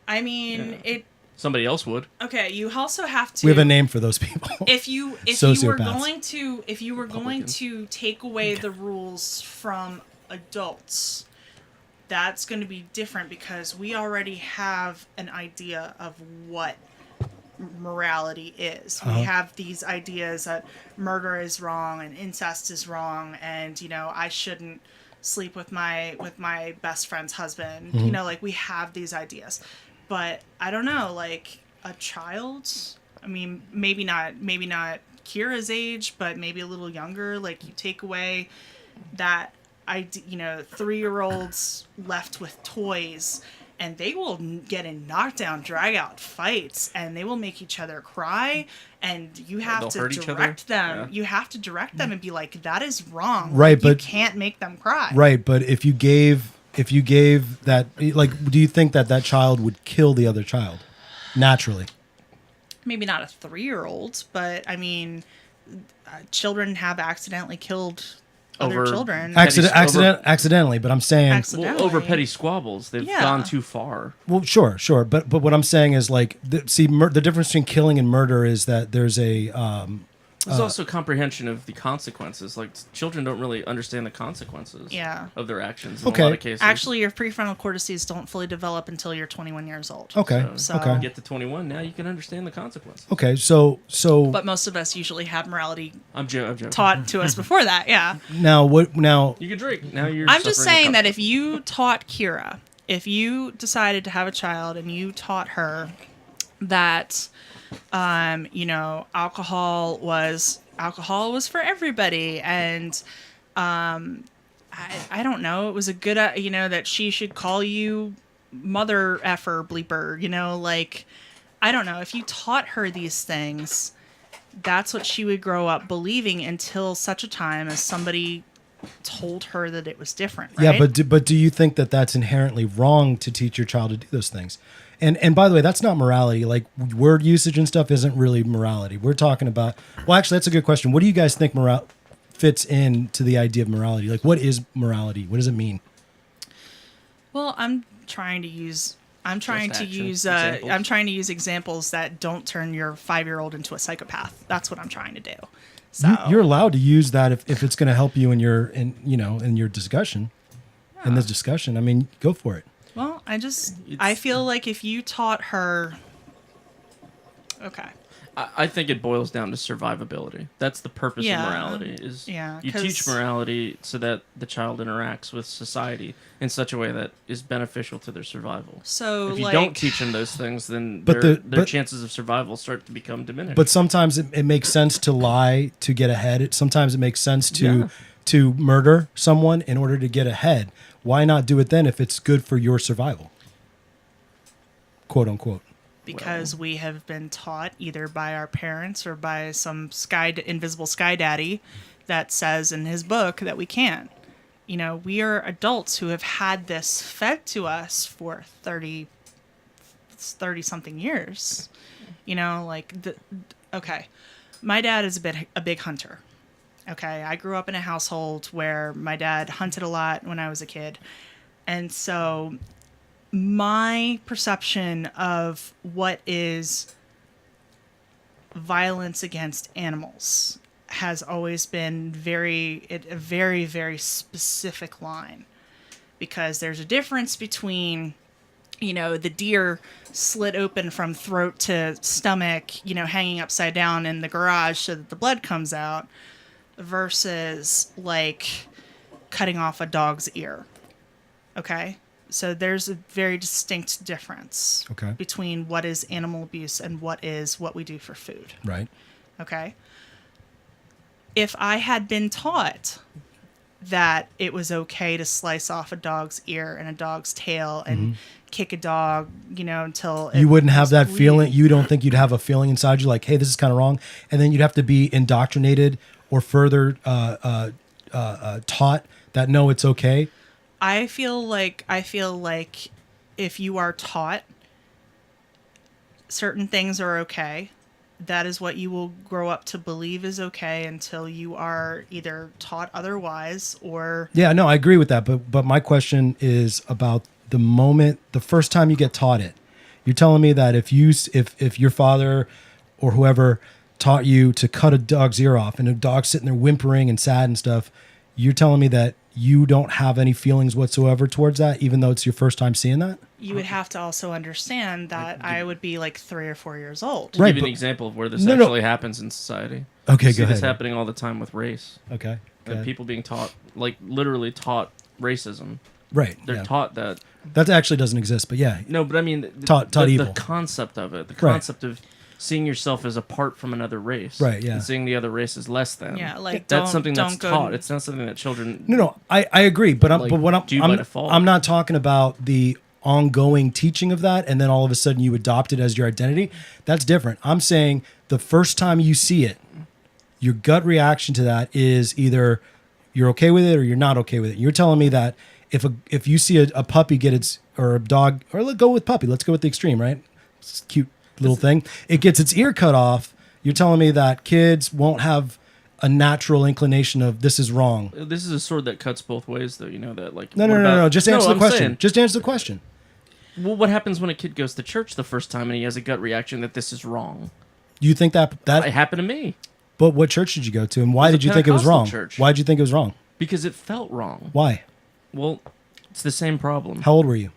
I mean, Somebody else would. okay, you also have to. We have a name for those people. If you were Sociopaths. going to take away the rules from adults, that's going to be different because we already have an idea of what morality is. We have these ideas that murder is wrong and incest is wrong, and I shouldn't sleep with my best friend's husband. Like we have these ideas. But I don't know, like a child, I mean, maybe not Kira's age, but maybe a little younger. Like you take away that, 3-year-olds left with toys, and they will get in knockdown, drag out fights, and they will make each other cry. And you have They'll to hurt each other. direct them. Yeah. You have to direct them and be like, that is wrong. Right, Like, you but- can't make them cry. Right, but if you gave that, like, do you think that child would kill the other child naturally? Maybe not a 3-year-old, but I mean, children have accidentally killed other Over- children. Accidentally, but I'm saying, Accidentally. Well, over petty squabbles, they've Yeah. gone too far. well, sure, but what I'm saying is like, the difference between killing and murder is that there's There's also comprehension of the consequences. Like children don't really understand the consequences Yeah. of their actions in Okay. a lot of cases. Actually, your prefrontal cortices don't fully develop until you're 21 years old. okay, So- okay, you get to 21, now you can understand the consequences. okay. So But most of us usually have morality I'm joking. taught to us before that. Yeah. now what? Now You can drink. Now you're. I'm just suffering the saying that if you taught Kira, if you decided to have a child and you taught her that, alcohol was for everybody, and I don't know, it was a good, that she should call you mother effer bleeper, like, I don't know, if you taught her these things, that's what she would grow up believing until such a time as somebody told her that it was different, right? yeah, but do you think that that's inherently wrong to teach your child to do those things? And by the way, that's not morality. Like word usage and stuff isn't really morality. We're talking about. Well, actually, that's a good question. What do you guys think fits into the idea of morality? Like, what is morality? What does it mean? Well, I'm trying to use examples that don't turn your 5-year-old into a psychopath. That's what I'm trying to do. So You're allowed to use that if it's going to help you in your discussion. In this discussion, I mean, go for it. well, I feel like if you taught her Okay. I think it boils down to survivability. That's the purpose Yeah. of morality. Is Yeah, you 'cause- teach morality so that the child interacts with society in such a way that is beneficial to their survival. So If you like, don't teach them those things, then But their but- chances of survival start to become diminished. But sometimes it makes sense to lie to get ahead. Sometimes it makes sense to Yeah. to murder someone in order to get ahead. Why not do it then if it's good for your survival? Quote unquote. because we have been taught either by our parents or by some invisible sky daddy that says in his book that we can't. You know, we are adults who have had this fed to us for 30 something years. You know, like okay. My dad is a big hunter. Okay, I grew up in a household where my dad hunted a lot when I was a kid. And so my perception of what is violence against animals has always been a very, very specific line, because there's a difference between, you know, the deer slit open from throat to stomach, you know, hanging upside down in the garage so that the blood comes out, versus like cutting off a dog's ear. Okay? So there's a very distinct difference Okay. between what is animal abuse and what we do for food. Right. Okay? If I had been taught that it was okay to slice off a dog's ear and a dog's tail and kick a dog, you know, until You wouldn't have was that bleeding. feeling. You don't think you'd have a feeling inside you like, hey, this is kind of wrong. And then you'd have to be indoctrinated or further taught that, no, it's okay. I feel like if you are taught certain things are okay, that is what you will grow up to believe is okay until you are either taught otherwise or Yeah, no, I agree with that. But my question is about the first time you get taught it. You're telling me that if your father or whoever taught you to cut a dog's ear off and a dog's sitting there whimpering and sad and stuff, you're telling me that you don't have any feelings whatsoever towards that, even though it's your first time seeing that? you would have to also understand that I would be like 3 or 4 years old. Right, Give you an but- example of where this No, no. actually happens in society. Okay, You see go this ahead. happening all the time with race. Okay. go ahead. People being taught, like literally taught racism. Right. They're yeah. taught that. That actually doesn't exist, but yeah. No, but I mean, Taught evil. The concept of it, the Right. concept of seeing yourself as apart from another race, Right, yeah. and seeing the other race as less than. Yeah, like that's something that's don't go taught. It's not something that children. No, I agree, but Like, what do by default. I'm not talking about the ongoing teaching of that, and then all of a sudden you adopt it as your identity. That's different. I'm saying the first time you see it, your gut reaction to that is either you're okay with it or you're not okay with it. You're telling me that if you see a puppy get its, or a dog, or let's go with puppy, let's go with the extreme, right? It's a cute little thing. It gets its ear cut off. You're telling me that kids won't have a natural inclination of this is wrong. This is a sword that cuts both ways, though. You know that, like. No, what no, no, about- no. Just answer the I'm question. saying- Just answer the question. Well, what happens when a kid goes to church the first time and he has a gut reaction that this is wrong? Do you think that It happened to me But what church did you go to, and why It was did a you think it was Pentecostal wrong? church. Why did you think it was wrong? because it felt wrong. Why? Well, it's the same problem. How old were you?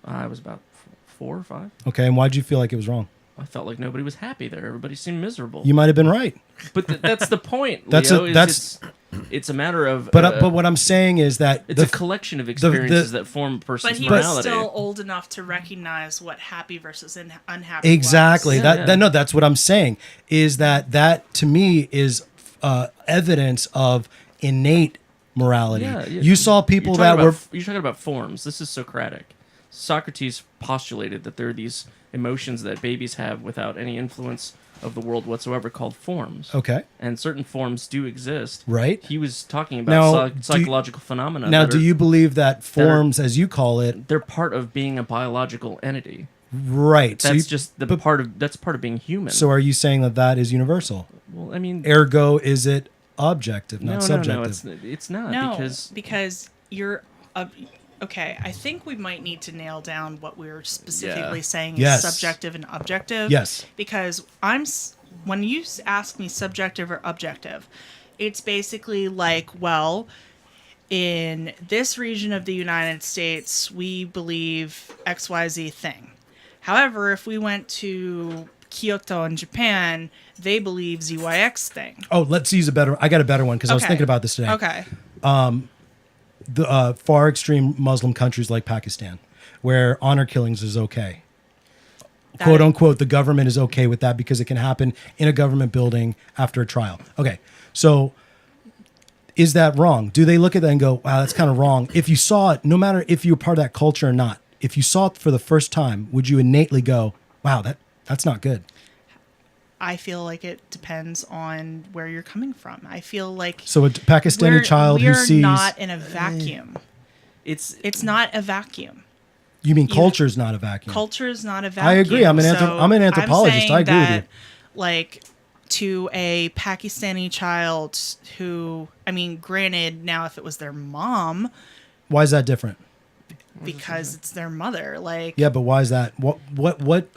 I was about 4 or 5. Okay, and why did you feel like it was wrong? I felt like nobody was happy there. Everybody seemed miserable. You might have been right. But that's the point. That's Leo, a- is that's- it's a matter of. But what I'm saying is that it's a collection of experiences that form a But person's he was morality. still old enough to recognize what happy versus unhappy exactly was. Yeah. no, that's what I'm saying. Is that to me is evidence of innate morality. Yeah, yeah. You saw people You're that talking were about- You're talking about forms. This is Socratic. Socrates postulated that there are these emotions that babies have without any influence of the world whatsoever, called forms. okay, And certain forms do exist. right? He was talking Now, about do you- psychological phenomena. Now, that do are- you believe that forms, as you call it, They're part of being a biological entity. right? That's you- just the but- part of. That's part of being human. So, are you saying that is universal? well, I mean, Ergo, is it objective, not no, subjective? no, it's not No, because you're okay. I think we might need to nail down what we're specifically saying is Yes. subjective and objective. Yes. Because when you ask me subjective or objective, it's basically like, well, in this region of the United States, we believe XYZ thing. However, if we went to Kyoto in Japan, they believe ZYX thing. Oh, let's use a better. I got a better one because I was Okay. thinking about this today. Okay. The far extreme Muslim countries like Pakistan, where honor killings is okay. That Quote is- unquote, the government is okay with that because it can happen in a government building after a trial. Okay, so is that wrong? Do they look at that and go, wow, that's kind of wrong? If you saw it, no matter if you were part of that culture or not, if you saw it for the first time, would you innately go, wow, that's not good? I feel like it depends on where you're coming from. I feel like So a Pakistani child who we're sees, not in a vacuum. It's It's not a vacuum. you mean culture's not a vacuum? Culture is not a vacuum. I agree. I'm an anthropologist. saying I agree with that, you. Like, to a Pakistani child who, I mean, granted, now if it was their mom, Why is that different? because it's their mother, like, Yeah, but why is that? What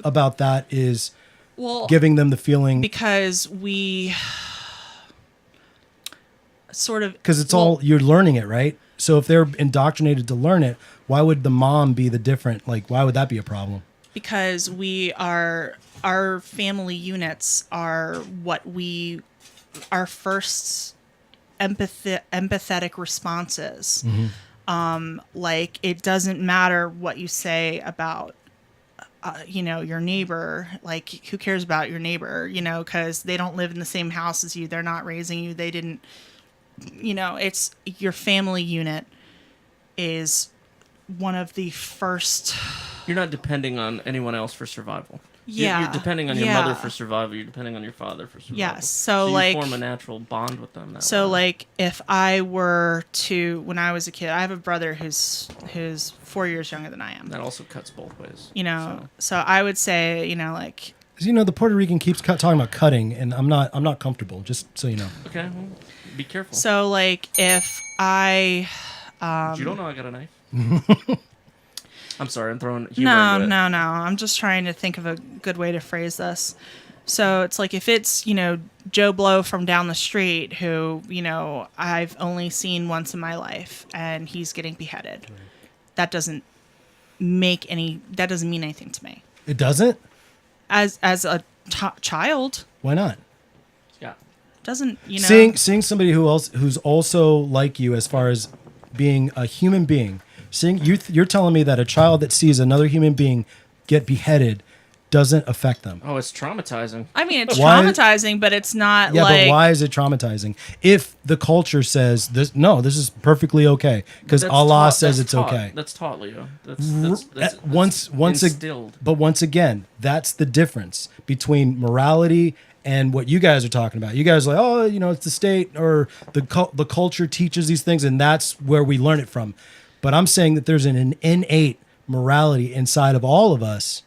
about that is well, giving them the feeling? because we sort of Because it's well, all you're learning it, right? So if they're indoctrinated to learn it, why would the mom be the different? Like, why would that be a problem? because our family units are what our first empathetic responses. Like, it doesn't matter what you say about your neighbor. Like, who cares about your neighbor, because they don't live in the same house as you, they're not raising you, they didn't, it's your family unit is one of the first. you're not depending on anyone else for survival. Yeah, You're depending on your yeah. mother for survival. You're depending on your father for survival. Yes, so, you like- form a natural bond with them. That So, way. like, if I were to, when I was a kid, I have a brother who's 4 years younger than I am. that also cuts both ways. So I would say, like, 'Cause, the Puerto Rican keeps talking about cutting, and I'm not comfortable. Just so you know. Okay, well, be careful. so, like, if I, you don't know I got a knife. I'm sorry, I'm throwing humor no, into it. no, no, I'm just trying to think of a good way to phrase this. So it's like, if it's, Joe Blow from down the street who, I've only seen once in my life and he's getting beheaded, that doesn't mean anything to me. It doesn't. As a child, Why not? Yeah. doesn't, Seeing somebody who's also like you as far as being a human being. You're telling me that a child that sees another human being get beheaded doesn't affect them. Oh, it's traumatizing. I mean, it's Why- traumatizing, but it's not Yeah, like. but why is it traumatizing? If the culture says this, no, this is perfectly okay because That's Allah taught- says that's it's taught. okay. That's taught, Leo. That's Once instilled. but once again, that's the difference between morality and what you guys are talking about. You guys are like, oh, it's the state or the culture teaches these things, and that's where we learn it from. But I'm saying that there's an innate morality inside of all of us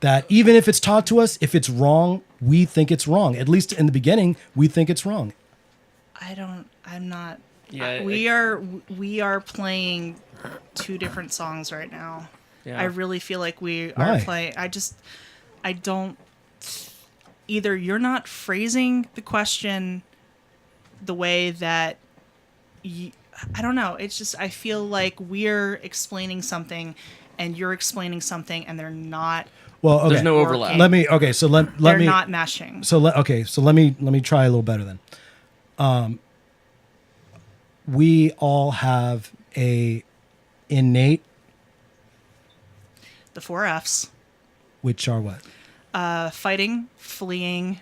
that even if it's taught to us, if it's wrong, we think it's wrong. At least in the beginning, we think it's wrong. I'm not. Yeah, We are playing two different songs right now. Yeah. I really feel like we Why? are playing. I don't. Either you're not phrasing the question the way that I don't know. It's just, I feel like we're explaining something and you're explaining something and they're not. Well, okay. There's no overlap. Let me. Okay, so let They're me. not meshing. So let me try a little better then. We all have a innate, The 4 Fs: which are what? fighting, fleeing,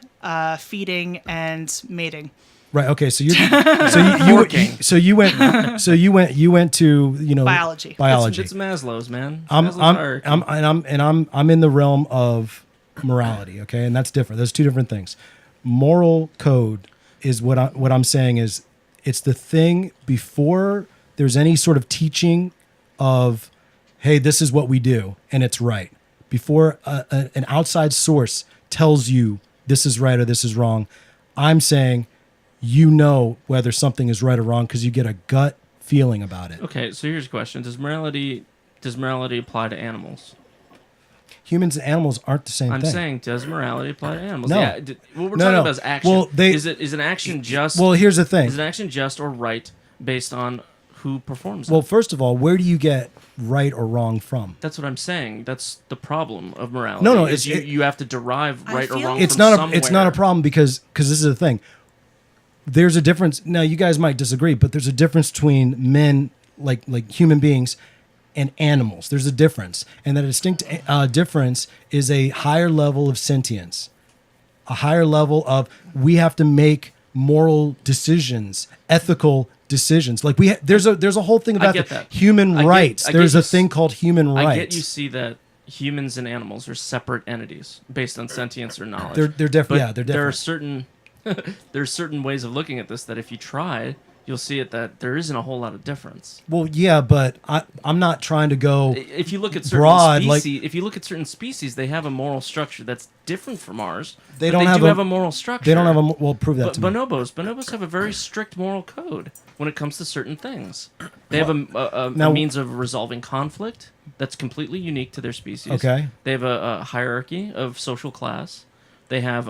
feeding, and mating. Right. Okay. So you went to Biology. Biology. It's Maslow's, man. It's I'm Maslow's hierarchy. I'm in the realm of morality. Okay, and that's different. There's two different things. Moral code is what I'm saying is it's the thing before there's any sort of teaching of, hey, this is what we do and it's right. Before an outside source tells you this is right or this is wrong, I'm saying whether something is right or wrong because you get a gut feeling about it. Okay, so here's a question: Does morality apply to animals? Humans and animals aren't the same I'm thing. saying, does morality apply to animals? No. Yeah. What we're No, talking no. about is action. Well, is an action just? Well, here's the thing. Is an action just or right based on who performs Well, it. first of all, where do you get right or wrong from? That's what I'm saying. That's the problem of morality. No, no, is it's- you have to derive I right or feel- wrong. It's from not a somewhere. it's not a problem because this is the thing. There's a difference. Now you guys might disagree, but there's a difference between men, like human beings, and animals. There's a difference, and that distinct difference is a higher level of sentience, a higher level of we have to make moral decisions, ethical decisions. Like there's a whole thing about get the that. human I get- rights. I get There's you a thing called human rights. I get you see that humans and animals are separate entities based on sentience or knowledge. They're different. But Yeah, they're There are different. certain there's certain ways of looking at this that if you try, you'll see it that there isn't a whole lot of difference. Well, yeah, but I'm not trying to go. If you look at certain Broad, like- species, if you look at certain species, they have a moral structure that's different from ours. They but don't they have do a- have a moral structure. They don't have a. Well, prove that But to me. bonobos have a very strict moral code when it comes to certain things. They have a Now- means of resolving conflict that's completely unique to their species. Okay. They have a hierarchy of social class. They have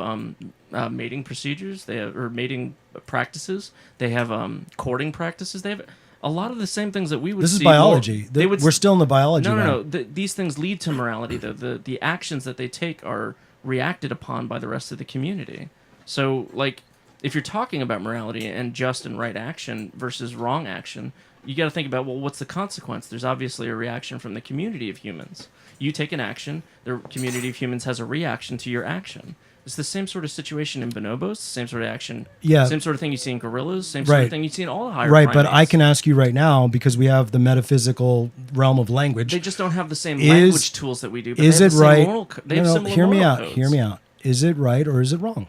mating procedures. They have or mating practices. They have courting practices. They have a lot of the same things that we would. This is see biology. They would. We're still in the biology. No, no, realm. no. These things lead to morality. The actions that they take are reacted upon by the rest of the community. So, like, if you're talking about morality and just and right action versus wrong action, you got to think about, well, what's the consequence? There's obviously a reaction from the community of humans. You take an action, the community of humans has a reaction to your action. It's the same sort of situation in bonobos, same sort of action, Yeah. same sort of thing you see in gorillas, same sort Right. of thing you see in all the higher Right, but primates. I can ask you right now because we have the metaphysical realm of language. They just don't have the same Is- language tools that we do. But Is they have it the same right? Moral they No, have no, similar hear me moral out. codes. Hear me out. Is it right or is it wrong?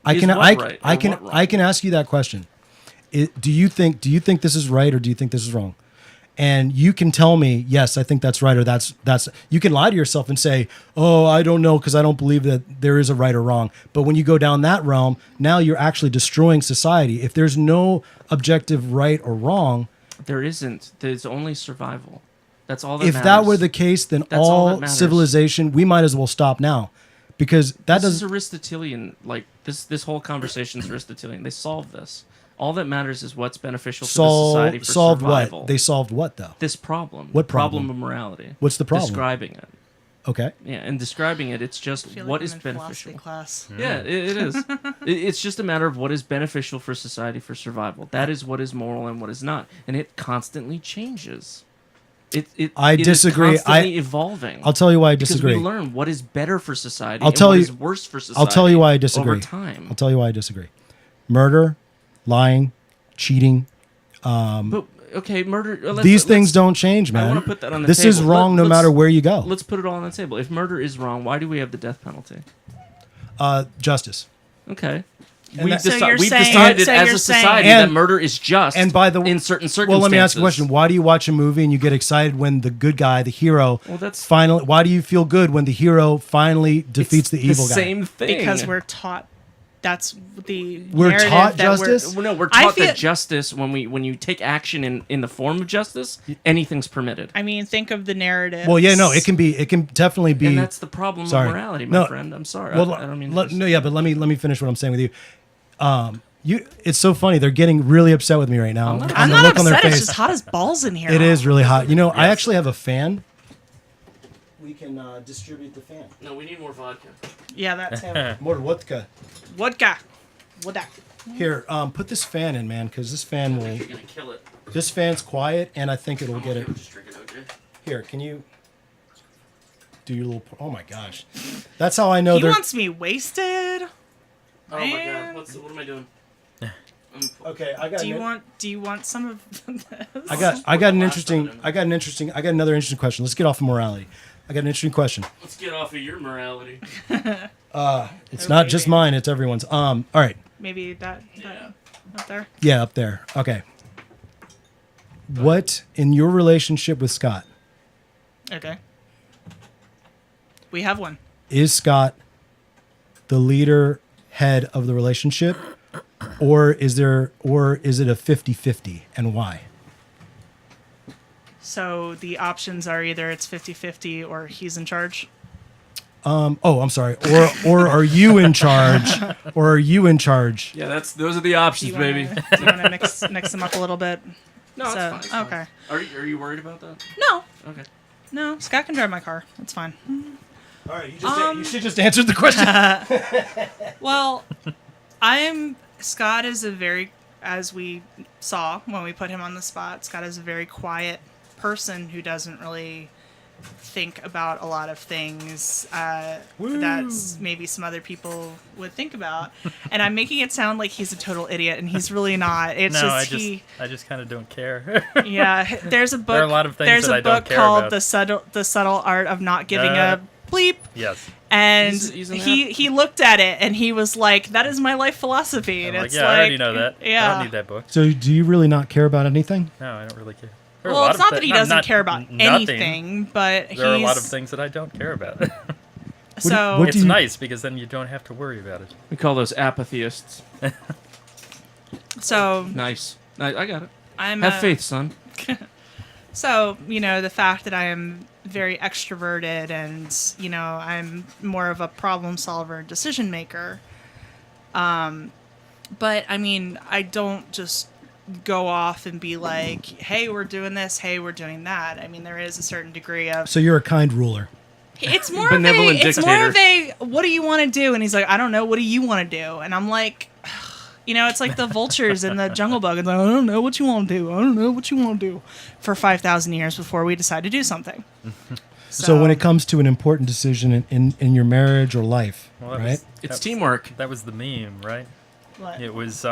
I Is can what I, right I or can what wrong? I can ask you that question. Do you think this is right or do you think this is wrong? And you can tell me, yes, I think that's right, or that's. You can lie to yourself and say, oh, I don't know because I don't believe that there is a right or wrong. But when you go down that realm, now you're actually destroying society. If there's no objective right or wrong, There isn't. There's only survival. That's all that if matters. that were the case, then That's all that all matters. civilization, we might as well stop now, because that This is doesn't. Aristotelian. Like this whole conversation is Aristotelian. They solved this. All that matters is what's beneficial to the society for Solved survival. what? They solved what though? This problem. What the problem problem? of morality. What's the problem? Describing it. Okay. Yeah, and describing it, it's just I feel what like is I'm in philosophy beneficial. class. Yeah, it is. It's just a matter of what is beneficial for society for survival. That is what is moral and what is not, and it constantly changes. I disagree. Is constantly evolving. I'll tell you why I because disagree. we learn what is better for society. I'll and tell what you- is worse for society. I'll tell you why I disagree. Over time, I'll tell you why I disagree. Murder, lying, cheating. but okay, murder. These things don't change, man. I want to put that on the this table. is wrong no Let's- matter where you go. Let's put it all on the table. If murder is wrong, why do we have the death penalty? Justice. Okay. And We've, that- So you're we've saying- decided so as you're a saying- society And- that murder is just. And by the in certain circumstances. well, let me ask you a question. Why do you watch a movie and you get excited when the good guy, the hero, Well, that's- finally? Why do you feel good when the hero finally defeats the evil guy? Same thing. Because we're taught that's the We're narrative taught that justice? Well, no, we're I taught feel- that justice when you take action in the form of justice, anything's permitted. I mean, think of the narrative. Well, yeah, no, it can definitely be. And that's the problem Sorry. of morality, my No. friend. I'm sorry. Well, I don't mean to no, yeah, but let me finish what I'm saying with you. It's so funny. They're getting really upset with me right now. I'm not- On I'm the not look on their upset. It's face. just hot as balls in here. It is really hot. You know, I actually have a fan. We can distribute the fan. No, we need more vodka. Yeah, that's More vodka. vodka. Vodka. Here, put this fan in, man, because this fan will. You're gonna kill it. This fan's quiet, and I think it'll get it. Just drink it, OJ. Here, can you do your little? Oh my gosh, that's how I know He they're. wants me wasted. Oh my Man. god, what am I doing? Okay, I got. Do you want some of this? I got another interesting question. Let's get off of morality. I got an interesting question. Let's get off of your morality. It's not just mine; it's everyone's. All right. Maybe that up there. Yeah, up there. Okay. What in your relationship with Scott Okay. We have one. is Scott the leader head of the relationship, or is it a 50-50, and why? So the options are either it's 50-50 or he's in charge. Oh, I'm sorry. Or are you in charge? Or are you in charge? Yeah, those are the Do options, you baby. want to mix them up a little bit? No, it's fine. It's fine. Okay. Are you worried about that? No, Okay. no. Scott can drive my car. It's fine. All right, you should just answer the question. Well, Scott is a very, as we saw when we put him on the spot, Scott is a very quiet person who doesn't really think about a lot of things that maybe some other people would think about. And I'm making it sound like he's a total idiot, and he's really not. It's No, just I just kind of don't care. Yeah, there's a book. There are a lot of things there's that a I don't book care called about. The Subtle Art of Not Giving a Bleep. Yes. And He's an he looked at it and he was like, "That is my life philosophy." And I'm it's like, yeah, I already know that. Yeah. I don't need that book. So, do you really not care about anything? No, I don't really care. There are a Well, lot it's of not that he doesn't care about nothing. anything, but There are a lot of things that I don't care about. So what It's do you- nice because then you don't have to worry about it. We call those apatheists. so Nice. I got it. I'm Have faith, son. So, the fact that I am very extroverted and, I'm more of a problem solver, decision maker. But I mean, I don't just go off and be like, "Hey, we're doing this. Hey, we're doing that." I mean, there is a certain degree of So you're a kind ruler. it's more of a Benevolent it's more of dictator. a what do you want to do? And he's like, "I don't know. What do you want to do?" And I'm like, it's like the vultures in the Jungle Book. It's like, "I don't know what you want to do. I don't know what you want to do," for 5,000 years before we decide to do something. So when it comes to an important decision in your marriage or life, Well, that right? was- It's teamwork. That was the meme, right? What? It was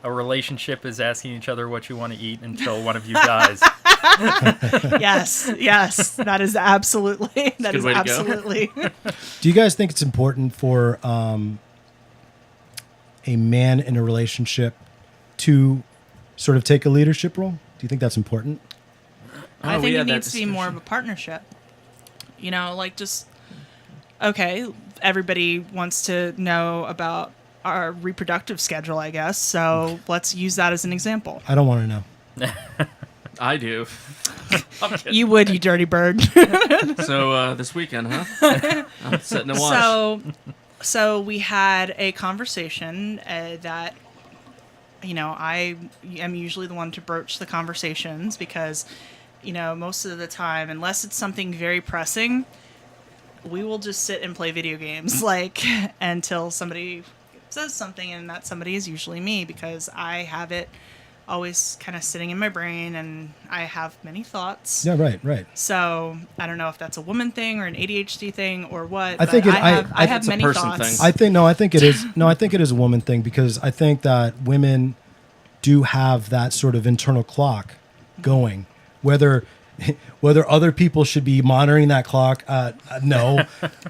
a relationship is asking each other what you want to eat until one of you dies. yes, that is absolutely that good is way to go. absolutely. Do you guys think it's important for a man in a relationship to sort of take a leadership role? Do you think that's important? I we think it had that needs to be more of discussion. a partnership. Like just okay, everybody wants to know about our reproductive schedule, I guess. So let's use that as an example. I don't want to know. I do. I'm kidding. You would, you dirty bird. So this weekend, huh? I'm sitting to watch. So we had a conversation that, I am usually the one to broach the conversations because, most of the time, unless it's something very pressing, we will just sit and play video games until somebody says something, and that somebody is usually me because I have it always kind of sitting in my brain and I have many thoughts. Yeah, right. So I don't know if that's a woman thing or an ADHD thing or what. I think but it- I have it's a many person thoughts. thing. I think it is. No, I think it is a woman thing because I think that women do have that sort of internal clock going. Whether other people should be monitoring that clock, no.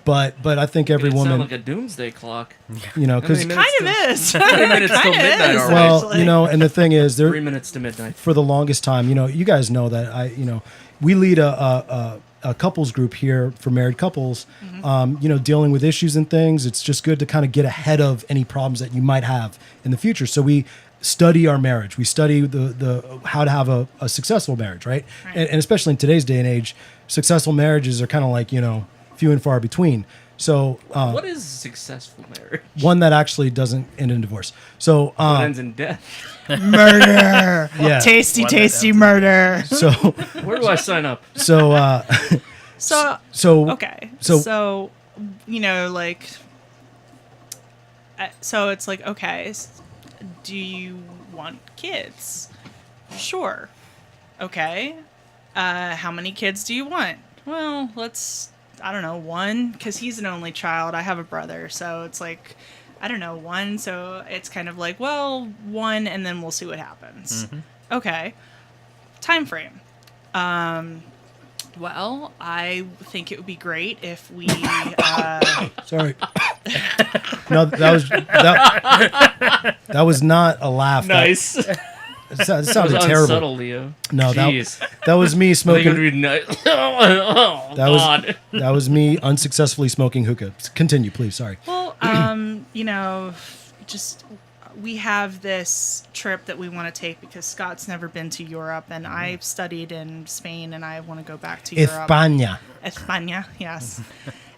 But I think every It woman, sound like a doomsday clock. because I mean, Kind of is. 3 minutes till Kinda midnight is, already. well, and the thing is, 3 there minutes to midnight. for the longest time, you guys know that we lead a couples group here for married couples, dealing with issues and things. It's just good to kind of get ahead of any problems that you might have in the future. So we study our marriage. We study the how to have a successful marriage, right? Right. And especially in today's day and age, successful marriages are kind of like, few and far between. So What is successful marriage? one that actually doesn't end in divorce. So It ends in death. Murder. Yeah. Tasty, One that tasty ends in- murder. so Where do I sign up? so So okay. So- So so it's like, okay, do you want kids? Sure. Okay. How many kids do you want? Well, I don't know, one, because he's an only child. I have a brother, so it's like, I don't know, one. So it's kind of like, well, one, and then we'll see what happens. Okay. Time frame. Well, I think it would be great if we. sorry. No, that was not a laugh. Nice. That That sounded was terrible. unsubtle, Leo. No, Jeez. that was me I think it would smoking. be nice. Oh, That was God. that was me unsuccessfully smoking hookah. Continue, please. Sorry. Well, just we have this trip that we want to take because Scott's never been to Europe and I've studied in Spain and I want to go back to Europe. España. España, yes.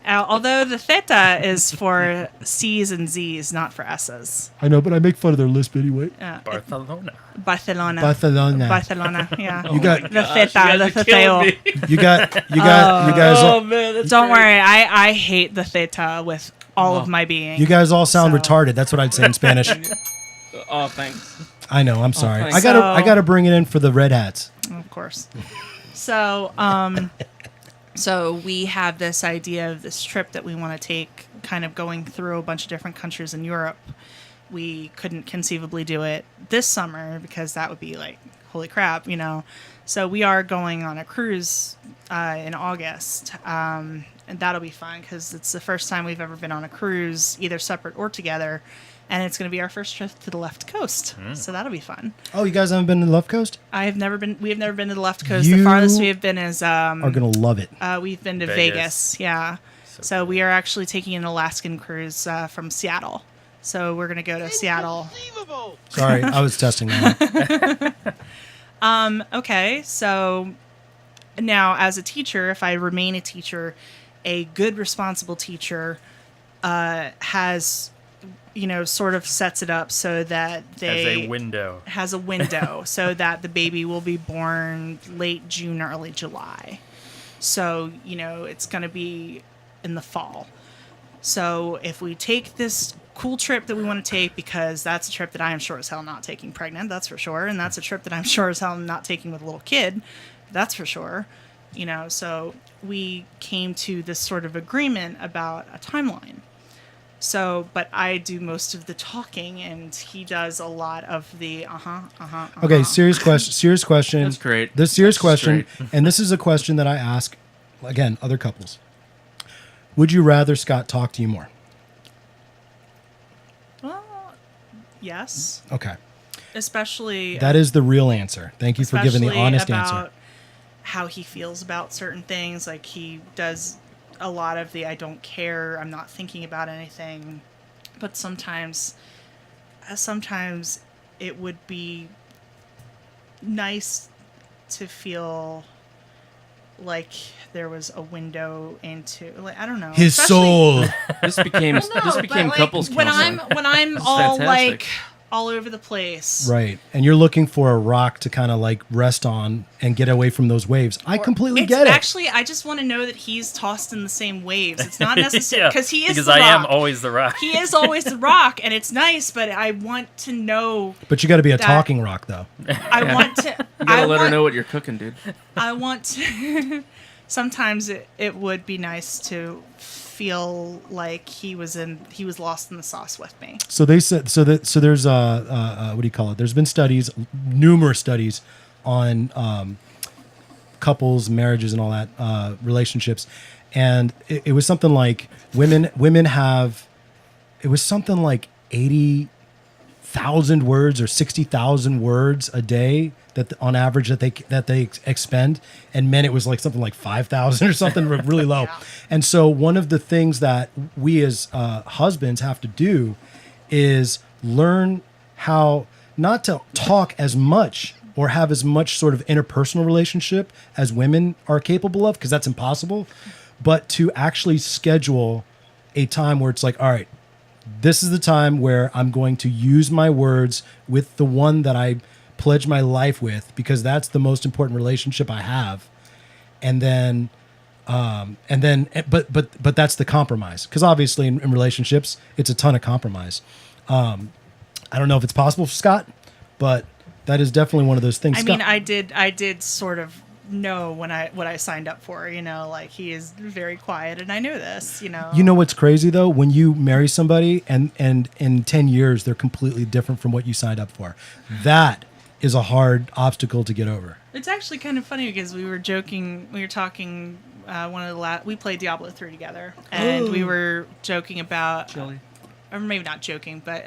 Although the theta is for C's and Z's, not for S's. I know, but I make fun of their lisp anyway. Barcelona. Barcelona. Barcelona. Yeah. You got the theta, the theteo. you guys. Oh man, that's Don't great. worry, I hate the theta with all of my being. You guys all sound So- retarded. That's what I'd say in Spanish. Oh, thanks. I know. I'm sorry. thanks. I So- gotta bring it in for the red hats. Of course. So, so we have this idea of this trip that we want to take, kind of going through a bunch of different countries in Europe. We couldn't conceivably do it this summer because that would be like, holy crap, you know. So we are going on a cruise in August, and that'll be fun because it's the first time we've ever been on a cruise, either separate or together. And it's going to be our first trip to the left coast, so that'll be fun. Oh, you guys haven't been to the left coast? We have never been to the left coast. You The farthest we have been is Are gonna love it. we've been to Vegas. Vegas. Yeah. So we are actually taking an Alaskan cruise from Seattle. So we're gonna go to Seattle. Sorry, I was testing that. Okay. So now, as a teacher, if I remain a teacher, a good, responsible teacher has, sort of sets it up so that As they a window. has a window so that the baby will be born late June, early July. So, it's going to be in the fall. So if we take this cool trip that we want to take, because that's a trip that I am sure as hell not taking pregnant, that's for sure. And that's a trip that I'm sure as hell not taking with a little kid, that's for sure. So we came to this sort of agreement about a timeline. So, but I do most of the talking, and he does a lot of the Okay, serious question. That's great. This serious That's question, straight. and this is a question that I ask, again, other couples. Would you rather Scott talk to you more? Well, yes, Okay, especially that is the real answer. Thank you for giving the honest about answer. how he feels about certain things. Like he does a lot of the I don't care, I'm not thinking about anything. But sometimes it would be nice to feel like there was a window into, like, I don't know, His especially- soul. This became but, like, couples when counseling. I'm This is all fantastic. like all over the place. Right. And you're looking for a rock to kind of like rest on and get away from those waves. I completely It's get it. Actually, I just want to know that he's tossed in the same waves. It's not necessary because he is because the I am rock. always the rock. He is always the rock, and it's nice. But I want to know. But you got to be a that- talking rock, though. I want to. You gotta I let her want- know what you're cooking, dude. I want to. Sometimes it would be nice to feel like he was lost in the sauce with me. So they said so there's what do you call it? There's been studies, numerous studies on couples, marriages, and all that relationships, and it was something like women have, it was something like 80,000 words or 60,000 words a day that on average that they expend, and men it was like something like 5,000 or something really low. Yeah. And so one of the things that we as husbands have to do is learn how not to talk as much or have as much sort of interpersonal relationship as women are capable of, because that's impossible, but to actually schedule a time where it's like, all right, this is the time where I'm going to use my words with the one that I pledge my life with, because that's the most important relationship I have. And then but that's the compromise, because obviously in relationships it's a ton of compromise. I don't know if it's possible for Scott, but that is definitely one of those things. I Scott, mean, I did sort of know what I signed up for. Like he is very quiet, and I knew this. you know what's crazy though? When you marry somebody and in 10 years they're completely different from what you signed up for, that is a hard obstacle to get over. It's actually kind of funny because we were talking. We played Diablo 3 together, and we were joking about, Chili. or maybe not joking, but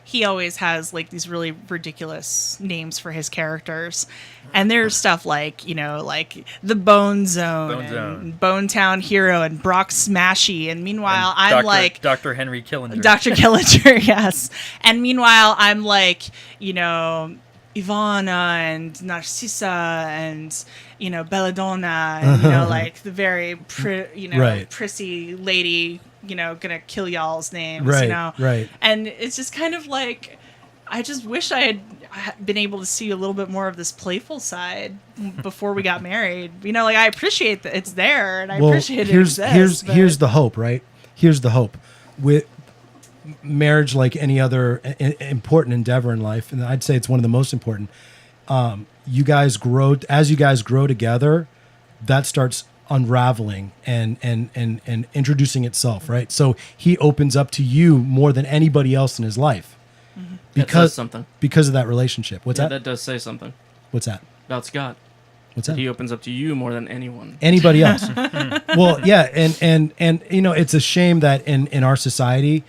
he always has like these really ridiculous names for his characters, and there's stuff like like the Bone Zone, and Bone Town Hero, and Brock Smashy, and meanwhile I'm like Dr. Henry Killinger. Dr. Killinger, yes. And meanwhile, I'm like, Ivana and Narcissa and Belladonna and like the very Right. prissy lady gonna kill y'all's names Right, right. and it's just kind of like I just wish I had been able to see a little bit more of this playful side before we got married. Like I appreciate that it's there and I appreciate it exists. Here's the hope, right? Here's the hope with marriage, like any other important endeavor in life, and I'd say it's one of the most important. You guys grow as you guys grow together. That starts unraveling and introducing itself, right? So he opens up to you more than anybody else in his life because of that relationship. What's that? That does say something. What's that? About Scott. What's that? He opens up to you more than anyone. Anybody else. Well, yeah, and it's a shame that in our society,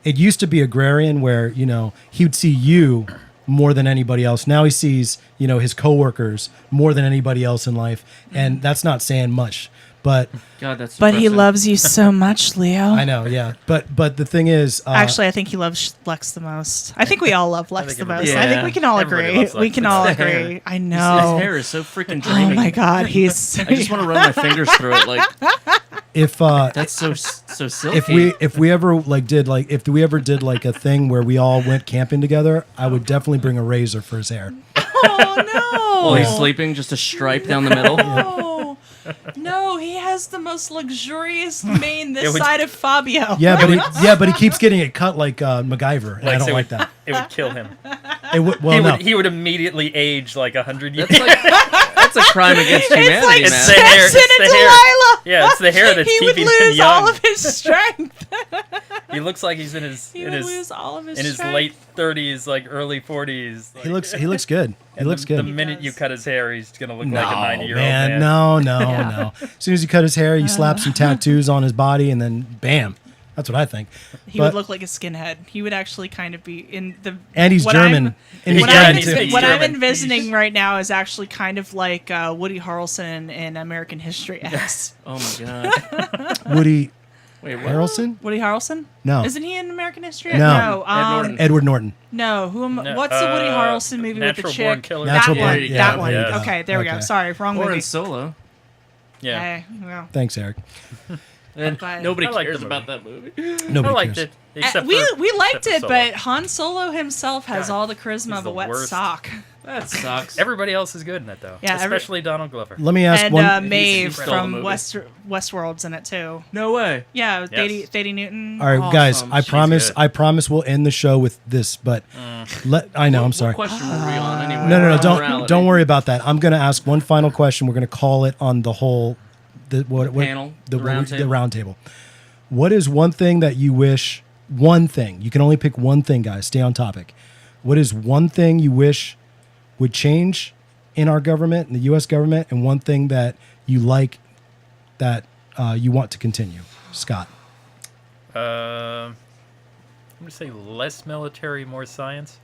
it used to be agrarian where, he would see you more than anybody else. Now he sees, his coworkers more than anybody else in life, and that's not saying much. But God, that's But he depressing. loves you so much, Leo. I know, yeah. But the thing is, Actually, I think he loves Lex the most. I think we all love Lex the most. I think we can all Everybody agree. loves Lex We can the all most. agree. I His know. hair is so freaking Oh dreamy. my God, he's. I just want to run my fingers through it. Like if that's so silky. if we ever did a thing where we all went camping together, I would definitely bring a razor for his hair. Oh no! While he's sleeping, just a stripe down the middle. No, no, he has the most luxurious mane this It would- side of Fabio. Yeah, but he keeps getting it cut like MacGyver, and I don't it like would, that. It would kill him. He He would immediately age like 100 years. That's a crime against humanity, It's like man. It's the hair. Samson It's and the hair. Delilah. Yeah, it's the hair that's He would keeping him lose young. all of his strength. He looks like he's in his He would lose all of his in his strength. late 30s, like early 40s. Like, He looks good. He looks The good. minute does. you cut his hair, he's gonna look No, like a 90-year-old man, man. no. As soon as you cut his hair, you slap some tattoos on his body, and then bam. That's what I think. He would look like a skinhead. He would actually kind of be in the. And he's what German. I'm- And he's What, Yeah, I'm, German, he's- too. he's what I'm German. envisioning right now is actually kind of like Woody Harrelson in American History X. Oh my God. Woody Wait, what? Harrelson? Woody Harrelson? No. Isn't he in American History? No. Ed Norton. Edward Norton. No. Who am? No, What's the Woody Harrelson movie with the Natural Born chick? Killers. Natural that Born- one. yeah, that one. yeah. Okay, there we go. Okay. Sorry, wrong Or movie. in Solo. Yeah, Okay, well. Thanks, Eric. And But- nobody I like cares the about that movie. Nobody I liked cares. it. Except we for, liked except for it, Solo. but Han Solo himself has God, all the charisma he's of a the wet worst. sock. That sucks. Everybody else is good in it, though. Yeah, especially Donald Glover. Let me ask And one. Maeve stole the from movie. Westworld's in it too. No way. Yeah, Yes. Thady Newton. All right, guys. Awesome. I She's promise. good. I promise we'll end the show with this. But I know. I'm sorry. What question were we on anyway? No. Morality. Don't worry about that. I'm going to ask one final question. We're going to call it on the whole Panel, the round table. round table. What is one thing that you wish? One thing. You can only pick one thing, guys. Stay on topic. What is one thing you wish would change in our government, in the U.S. government, and one thing that you like that you want to continue? Scott. I'm gonna say less military, more science.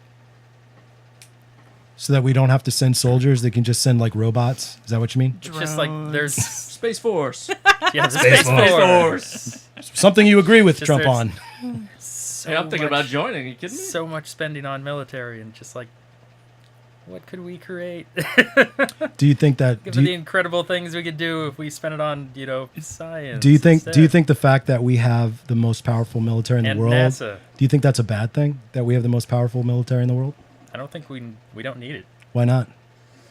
So that we don't have to send soldiers, they can just send like robots. Is that what you mean? It's just like there's Space Force. yeah, the Space Force. Something you agree with Just Trump there's- on. So Hey, I'm thinking much- about joining. Are you kidding me? so much spending on military and just like, what could we create? Do you think that? Given the incredible things we could do if we spent it on, science. Do you think instead. the fact that we have the most powerful military in the And world? NASA. Do you think that's a bad thing that we have the most powerful military in the world? I don't think we don't need it Why not?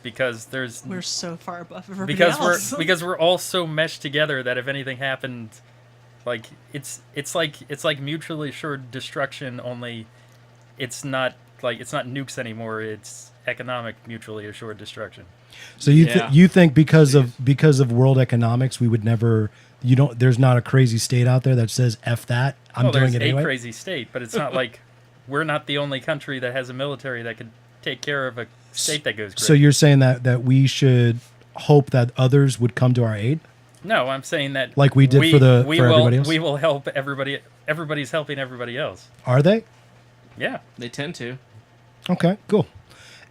because there's We're so far above everybody because else. we're all so meshed together that if anything happened, like it's like mutually assured destruction. Only it's not nukes anymore. It's economic mutually assured destruction. So you Yeah. you think because of world economics, we would never. You don't. There's not a crazy state out there that says "f that." I'm Well, doing there's it a anyway. crazy state, but it's not like we're not the only country that has a military that could take care of a state that goes crazy. So you're saying that we should hope that others would come to our aid? No, I'm saying that Like we did for everybody else? We will help everybody. Everybody's helping everybody else. Are they? Yeah. They tend to. Okay, cool.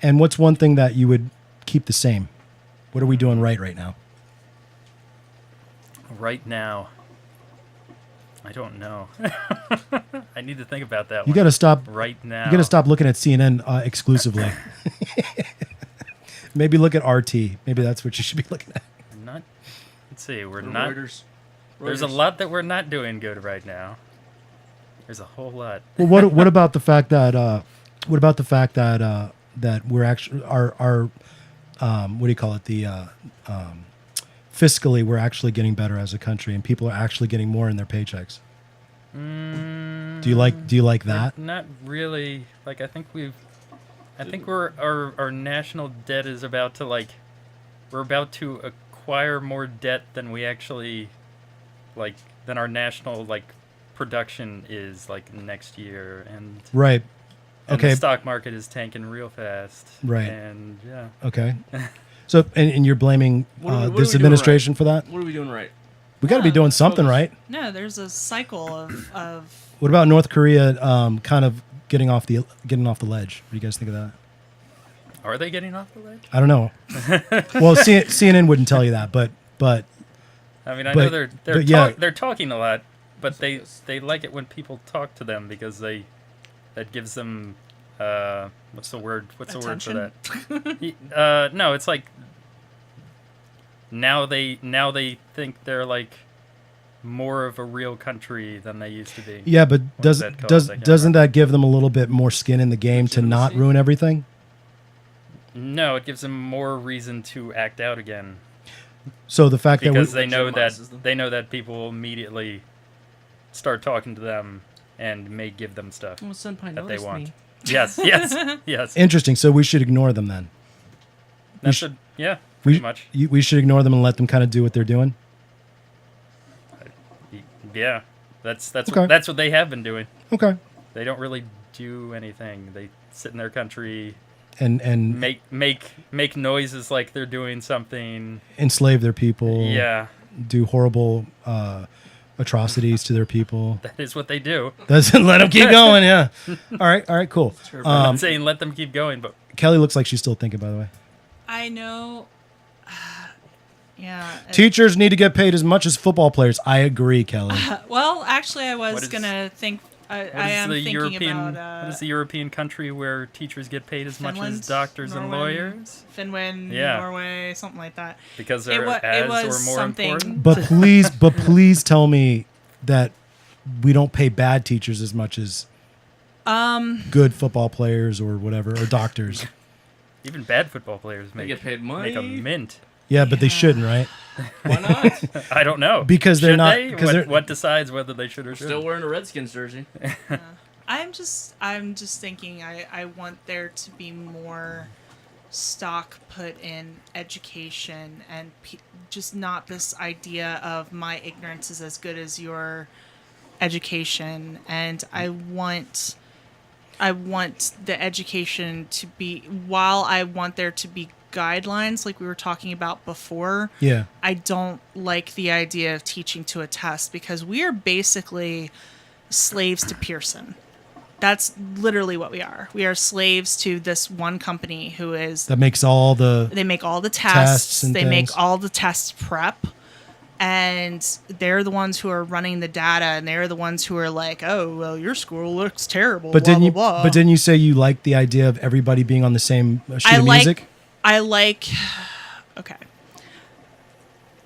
And what's one thing that you would keep the same? What are we doing right now? Right now, I don't know. I need to think about that You one got to stop. right now. You got to stop looking at CNN exclusively. Maybe look at RT. Maybe that's what you should be looking at. Not. Let's see. We're Or not. Reuters. There's a Reuters. lot that we're not doing good right now. There's a whole lot. Well, what about the fact that that we're actually our what do you call it, the fiscally we're actually getting better as a country and people are actually getting more in their paychecks. Do you like that? Not really. Like I think our national debt is about to we're about to acquire more debt than we actually than our national production is next year, and Right. and Okay. the stock market is tanking real fast. Right. And yeah. Okay. So and you're blaming What are we this doing administration for that? What are we doing right? We got to be Yeah, doing something, right? No, there's a cycle of What about North Korea kind of getting off the ledge? What do you guys think of that? Are they getting off the ledge? I don't know. Well, CNN wouldn't tell you that, but I mean, I But- know they're but yeah. they're talking a lot, but they like it when people talk to them because that gives them what's the word for Attention? that? No, it's like now they think they're more of a real country than they used to be. yeah, but What is that called? I can't doesn't that give them a little bit more skin in the game to not Legitimacy? ruin everything? No, it gives them more reason to act out again So the fact that because we, they know legitimizes them. that people will immediately start talking to them and may give them stuff Well, Senpai that they noticed want. me. Yes, yes. interesting. So we should ignore them then. That's pretty much. We should ignore them and let them kind of do what they're doing. Yeah, that's Okay. that's what they have been doing. Okay. They don't really do anything. They sit in their country, And make noises like they're doing something. enslave their people. Yeah, Do horrible atrocities to their people. that is what they do. Doesn't let them keep going. Yeah. All right. Cool. I'm not saying let them keep going, but Kelly looks like she's still thinking. By the way, I know. Yeah. teachers need to get paid as much as football players. I agree, Kelly. Well, actually, I was What is- gonna think. I what am is the thinking European about what is the European country where teachers get paid as much Finland, as doctors and Norway, lawyers Finland, Yeah. Norway, something like that. because It they're wa- it as was or more something- important? But please tell me that we don't pay bad teachers as much as good football players or whatever or doctors. Even bad football players They make get paid money. make a mint. Yeah, but they Yeah. shouldn't, right? Why not? I don't know Because they're Should not- they? because they're- What decides whether they should or Still shouldn't? wearing a Redskins jersey. I'm just thinking. I want there to be more stock put in education and just not this idea of my ignorance is as good as your education, and I want the education to be, while I want there to be guidelines like we were talking about before, Yeah. I don't like the idea of teaching to a test because we are basically slaves to Pearson. That's literally what we are. We are slaves to this one company who is, That makes all the they make all the Tests tests, and they things. make all the test prep, and they're the ones who are running the data, and they're the ones who are like, oh, well, your school looks terrible, But blah, didn't you blah, blah. but didn't you say you like the idea of everybody being on the same sheet of music? I like, okay.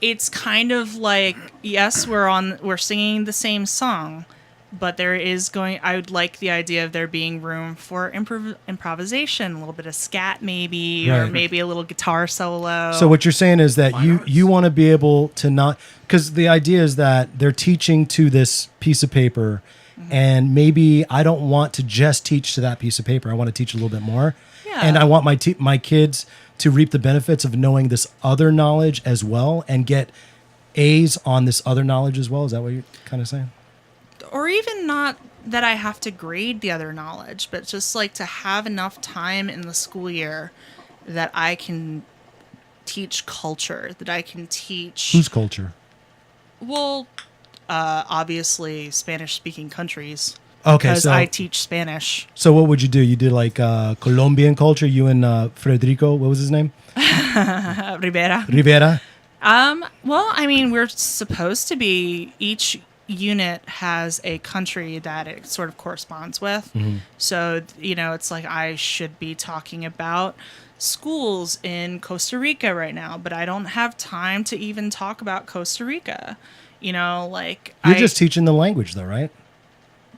It's kind of like, yes, we're singing the same song, but I would like the idea of there being room for improvisation, a little bit of scat maybe, or Right. maybe a little guitar solo. So what you're saying is that Fine arts. you want to be able to not, because the idea is that they're teaching to this piece of paper, Mm-hmm. and maybe I don't want to just teach to that piece of paper. I want to teach a little bit more, Yeah. and I want my kids to reap the benefits of knowing this other knowledge as well, and get A's on this other knowledge as well. Is that what you're kind of saying? Or even not that I have to grade the other knowledge, but just like to have enough time in the school year that I can teach culture, that I can teach. Whose culture? Well, obviously Spanish-speaking countries. Okay, Because so I teach Spanish. so what would you do? You did like Colombian culture. You and Federico, what was his name? Rivera. Rivera. Well, I mean, we're supposed to be unit has a country that it sort of corresponds with. So, it's like I should be talking about schools in Costa Rica right now, but I don't have time to even talk about Costa Rica. You're just teaching the language, though, right?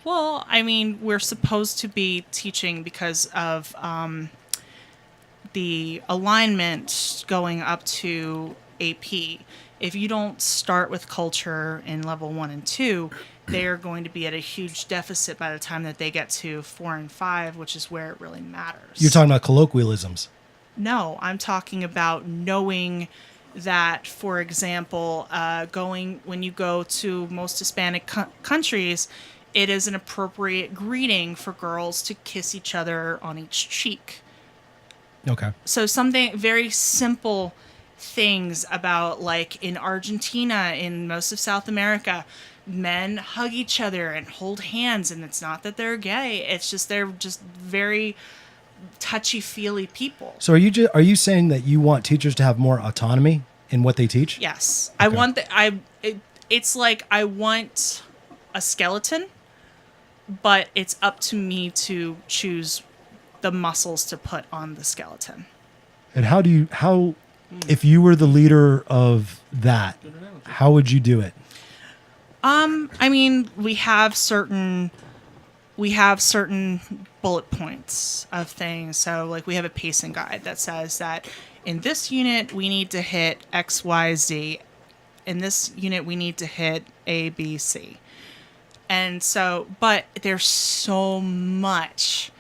Well, I mean, we're supposed to be teaching because of the alignment going up to AP. If you don't start with culture in level 1 and 2, they're going to be at a huge deficit by the time that they get to 4 and 5, which is where it really matters. You're talking about colloquialisms. No, I'm talking about knowing that, for example, when you go to most Hispanic countries, it is an appropriate greeting for girls to kiss each other on each cheek. Okay. So something very simple things about, like, in Argentina, in most of South America, men hug each other and hold hands, and it's not that they're gay, it's just they're just very touchy-feely people. So are you saying that you want teachers to have more autonomy in what they teach? Yes. Okay. I want it's like I want a skeleton, but it's up to me to choose the muscles to put on the skeleton. And how if you were the leader of that, how would you do it? I mean, we have certain bullet points of things. So, like, we have a pacing guide that says that in this unit we need to hit X, Y, Z. In this unit we need to hit A, B, C. And so, but there's so much,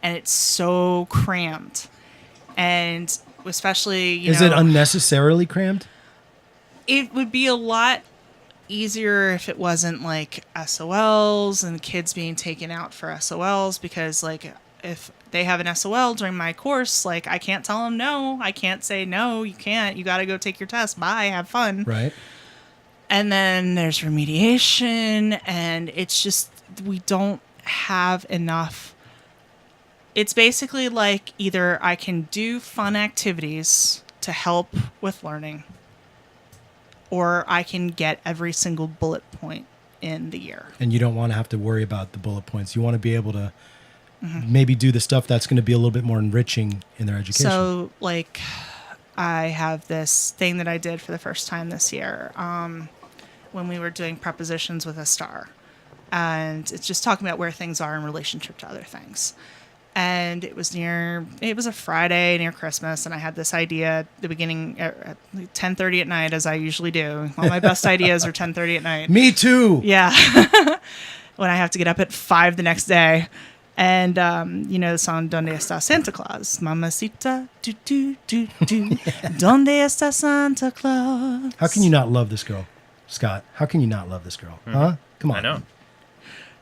and it's so crammed, and especially, Is it unnecessarily crammed? It would be a lot easier if it wasn't like SOLs and kids being taken out for SOLs, because, like, if they have an SOL during my course, like, I can't tell them no. I can't say no, you can't. You got to go take your test. Bye. Have fun. Right. And then there's remediation, and it's just, we don't have enough. It's basically like either I can do fun activities to help with learning, or I can get every single bullet point in the year. And you don't want to have to worry about the bullet points. You want to be able to maybe do the stuff that's going to be a little bit more enriching in their education. So, like, I have this thing that I did for the first time this year when we were doing prepositions with a star. And it's just talking about where things are in relationship to other things. And it was a Friday near Christmas, and I had this idea at the beginning at 10:30 at night, as I usually do. All my best ideas are 10:30 at night. Me too. Yeah. When I have to get up at 5 the next day. And, the song Donde Está Santa Claus? Mamacita, do, do, do, do. Donde está Santa Claus? How can you not love this girl, Scott? How can you not love this girl? Huh? Come on. I know.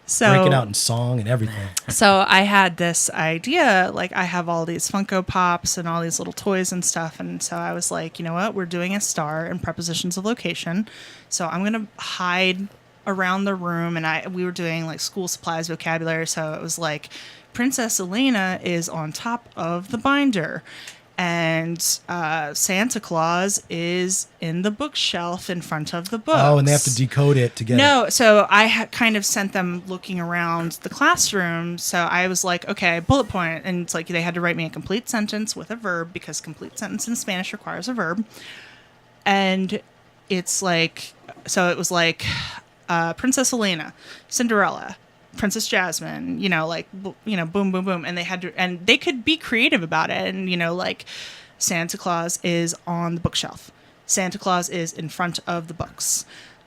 So, break it out in song and everything. So I had this idea, like, I have all these Funko Pops and all these little toys and stuff. And so I was like, you know what? We're doing a star in prepositions of location. So I'm going to hide around the room. And we were doing, like, school supplies vocabulary. So it was like, Princess Elena is on top of the binder. And Santa Claus is in the bookshelf in front of the books. Oh, and they have to decode it to get it. No, so I kind of sent them looking around the classroom. So I was like, okay, bullet point. And it's like they had to write me a complete sentence with a verb, because complete sentence in Spanish requires a verb. And it's like, so it was like Princess Elena, Cinderella, Princess Jasmine, boom, boom, boom. And they could be creative about it. And, like, Santa Claus is on the bookshelf. Santa Claus is in front of the books.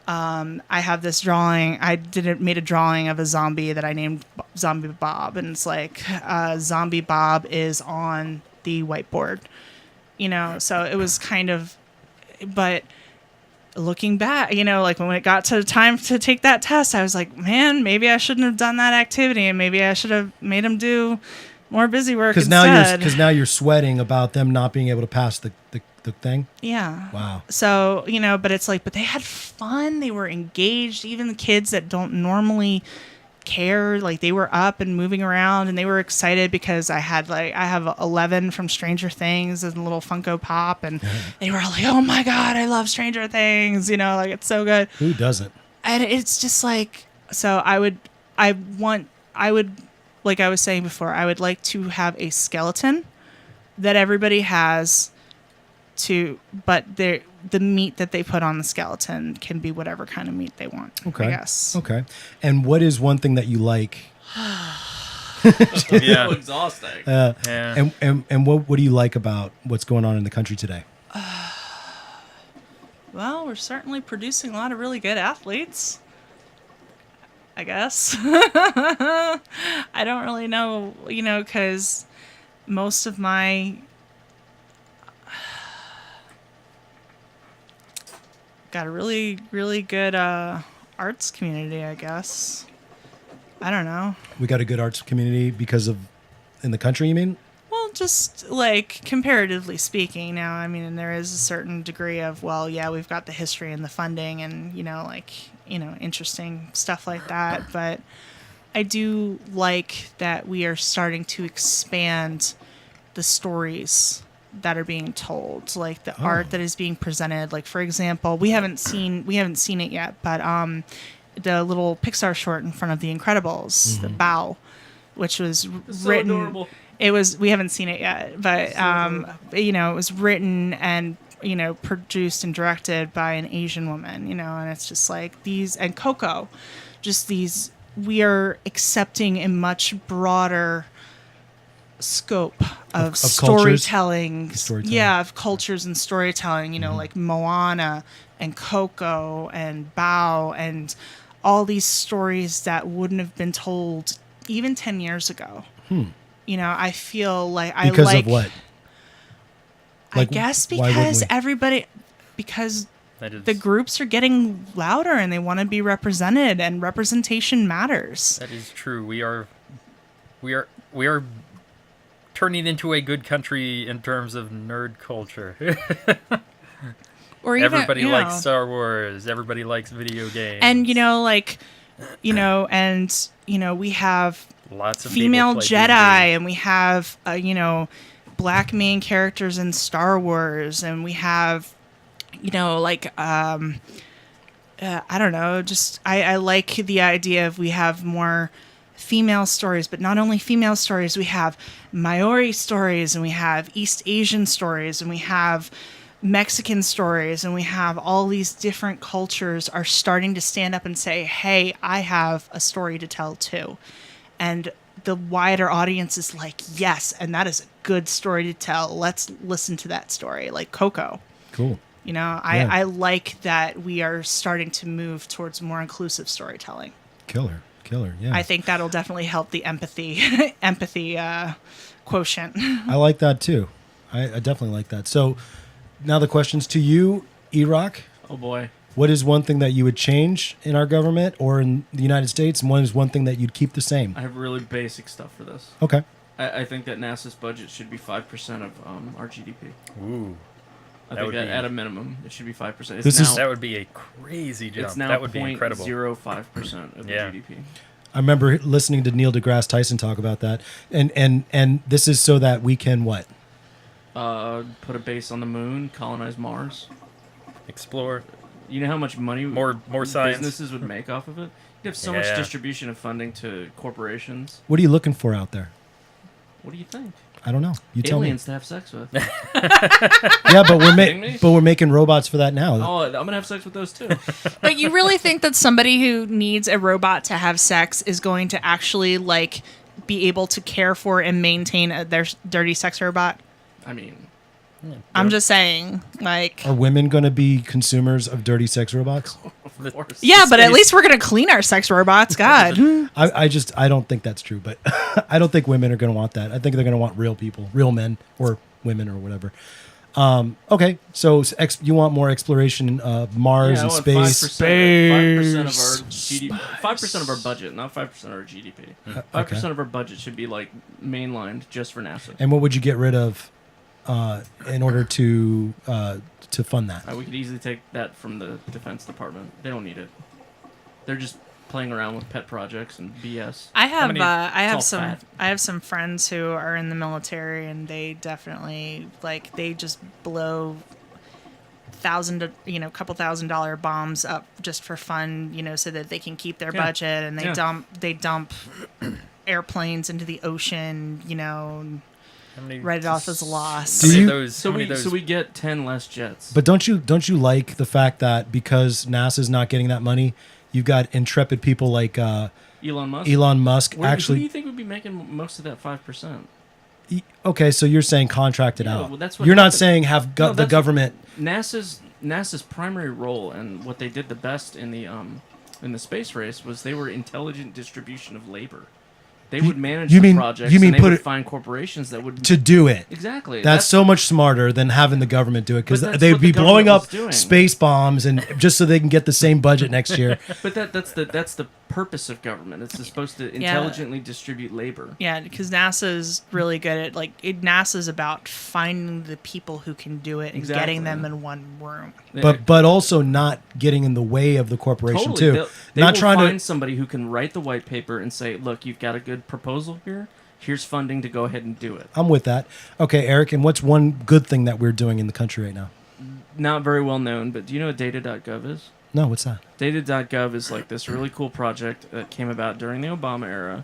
I have this drawing. I made a drawing of a zombie that I named Zombie Bob. And it's like, Zombie Bob is on the whiteboard, so it was kind of, but looking back, like, when it got to time to take that test, I was like, man, maybe I shouldn't have done that activity, and maybe I should have made them do more busy work instead. Because now you're sweating about them not being able to pass the thing. Yeah. Wow. So, but it's like, but they had fun. They were engaged. Even the kids that don't normally care, like, they were up and moving around, and they were excited because I have 11 from Stranger Things and a little Funko Pop, and they were like, oh my God, I love Stranger Things, like, it's so good. Who doesn't? And it's just like, so I would, like I was saying before, I would like to have a skeleton that everybody has but the meat that they put on the skeleton can be whatever kind of meat they want. Okay. I guess. Okay. And what is one thing that you like? So Yeah. exhausting. Yeah. And what do you like about what's going on in the country today? Well, we're certainly producing a lot of really good athletes. I guess. I don't really know, because most of my got a really, really good arts community, I guess. I don't know. We got a good arts community because of in the country, you mean? Well, just like comparatively speaking, now, I mean, there is a certain degree of, well, yeah, we've got the history and the funding and, interesting stuff like that. But I do like that we are starting to expand the stories that are being told, like the art that is being presented. Like, for example, we haven't seen it yet, but the little Pixar short in front of The Incredibles, the Bow, which was So written. adorable. We haven't seen it yet, but it was written and produced and directed by an Asian woman, and it's just like these, and Coco, just these. We are accepting a much broader scope of storytelling. Yeah, of cultures and storytelling. Like Moana and Coco and Bao and all these stories that wouldn't have been told even 10 years ago. I feel like Because of what? I guess because That is, the groups are getting louder and they want to be represented, and representation matters. that is true. We are turning into a good country in terms of nerd culture. Or even, Everybody likes Star Wars. Everybody likes video games. and we have lots of female people play Jedi, D&D. and we have black main characters in Star Wars, and we have I don't know, just I like the idea of we have more female stories, but not only female stories, we have Maori stories, and we have East Asian stories, and we have Mexican stories, and we have all these different cultures are starting to stand up and say, hey, I have a story to tell too. And the wider audience is like, yes, and that is a good story to tell. Let's listen to that story, like Coco. Cool. I like that we are starting to move towards more inclusive storytelling. Killer. Yeah. I think that'll definitely help the empathy quotient. I like that too. I definitely like that. So now the question's to you, E-Rock. Oh boy. What is one thing that you would change in our government or in the United States, and what is one thing that you'd keep the same? I have really basic stuff for this. Okay. I think that NASA's budget should be 5% of our GDP. Ooh, I That think would be- at a minimum it should be 5%. that would be a crazy jump. it's now That would be incredible. 0.05% of the Yeah. GDP. I remember listening to Neil deGrasse Tyson talk about that, and this is so that we can what? Put a base on the moon, colonize Mars. Explore. You know how much money More science. businesses would make off of it? You have so Yeah. much distribution of funding to corporations. What are you looking for out there? What do you think? I don't know. You tell Aliens to have sex with. me. Yeah, but Kidding me? we're making robots for that now. Oh, I'm gonna have sex with those too. But you really think that somebody who needs a robot to have sex is going to actually be able to care for and maintain their dirty sex robot? I mean, I'm just saying, Are women going to be consumers of dirty sex robots? of course. yeah, but at least we're gonna clean our sex robots. God. I don't think that's true, but I don't think women are going to want that. I think they're going to want real people, real men or women or whatever. Okay, so you want more exploration of Mars Yeah, I and want space. 5% of our GDP. 5% of our budget, not 5% of our GDP. 5% okay. of our budget should be mainlined just for NASA. And what would you get rid of in order to fund that? We could easily take that from the Defense Department. They don't need it. They're just playing around with pet projects and BS. I have many- I have it's all some fat. I have some friends who are in the military, and they definitely they just blow couple $1,000 bombs up just for fun, so that they can keep their Yeah. budget, and Yeah. they dump airplanes into the ocean, How many- write it off as a loss. how many Do of you- those- So how many of those- we get 10 less jets. But don't you like the fact that because NASA's not getting that money, you've got intrepid people like Elon Musk. Elon Musk Who do actually. you think would be making most of that 5%? Okay, so you're saying contract it Yeah, out. well, that's what You're not happened. saying have No, the that's- government. NASA's primary role and what they did the best in the space race was they were intelligent distribution of labor. They would manage you the mean- projects, you mean and they put would it- find corporations that would To do it. exactly. That's so much smarter than having the government do it because But that's they'd what be the blowing government up was doing. space bombs and just so they can get the same budget next year. But that's the purpose of government. It's supposed to intelligently distribute labor. Yeah, because NASA's really good at NASA's about finding the people who can do it and Exactly. getting them in one room. But also not getting in the way of the corporation Totally. too. They Not will trying find to. somebody who can write the white paper and say, "Look, you've got a good proposal here. Here's funding to go ahead and do it." I'm with that. Okay, Eric, and what's one good thing that we're doing in the country right now? Not very well known, but do you know what data.gov is? No, what's that? Data.gov is like this really cool project that came about during the Obama era.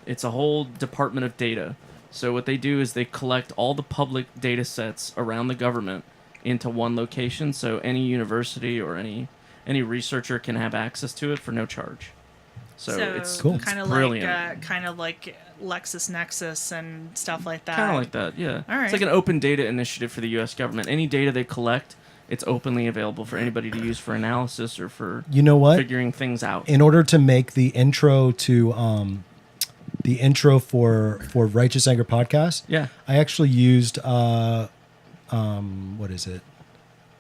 It's a whole department of data. So what they do is they collect all the public data sets around the government into one location, so any university or any researcher can have access to it for no charge. So it's Cool. kind of brilliant. like LexisNexis and stuff like that. Kind of like that, yeah. All right. It's like an open data initiative for the U.S. government. Any data they collect, it's openly available for anybody to use for analysis or for You know what? figuring things out. In order to make the intro for Righteous Anger podcast, Yeah. I actually used what is it?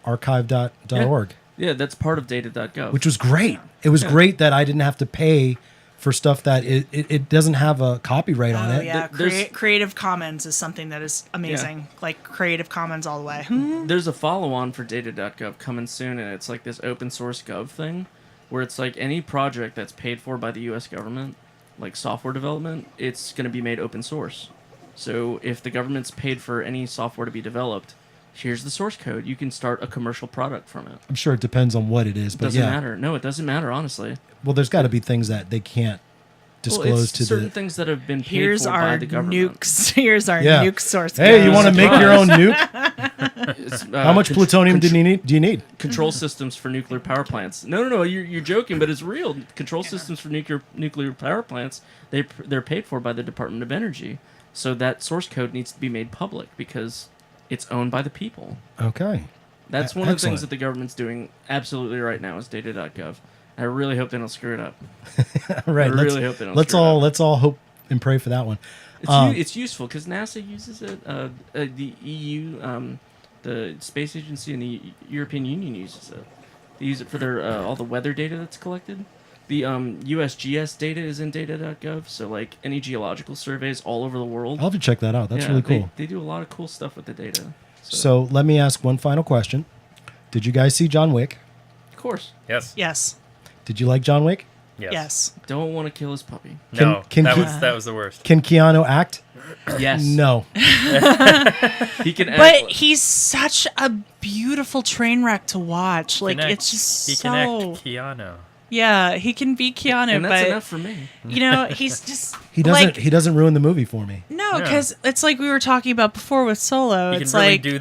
archive.org, Yeah, that's part of data.gov. which was great. It was Yeah. great that I didn't have to pay for stuff that it doesn't have a copyright on Oh it. yeah, There's- Creative Commons is something that is amazing. Like Creative Commons all the way. There's a follow-on for data.gov coming soon, and it's like this open source gov thing where it's like any project that's paid for by the U.S. government, like software development, it's going to be made open source. So if the government's paid for any software to be developed, here's the source code. You can start a commercial product from it. I'm sure it depends on what it is, but Doesn't yeah. matter. No, it doesn't matter, honestly. Well, there's got to be things that they can't Well, disclose it's to certain the. things that have been paid Here's for by our the government. nukes. Here's our Yeah. nuke source. Hey, you code. want to make your own nuke? It's, How much plutonium do you need? Control systems for nuclear power plants. No, you're joking, but it's real. Control systems for nuclear power plants, they're paid for by the Department of Energy. So that source code needs to be made public because it's owned by the people. Okay. That's one of the Excellent. things that the government's doing absolutely right now is data.gov. I really hope they don't screw it up. All right. I really hope they don't let's screw it all up. let's all hope and pray for that one. It's useful because NASA uses it. The EU, the space agency, and the European Union uses it. They use it for their all the weather data that's collected. The USGS data is in data.gov, so like any geological surveys all over the world. I'll have to check that out. That's yeah, really cool. They do a lot of cool stuff with the data. So let me ask one final question. Did you guys see John Wick? Of course, Yes. Yes. Did you like John Wick? Yes. Yes. don't want to kill his puppy. No. Can that he- was the worst. Can Keanu act? Yes, No. he can. But act, he's such a beautiful train wreck to watch. Like Connect. it's just He so. can act Keanu. Yeah, he can be Keanu, and that's but enough for me. he's just He doesn't like he doesn't ruin the movie for me. no, Yeah. because it's like we were talking about before with Solo. He It's can really like do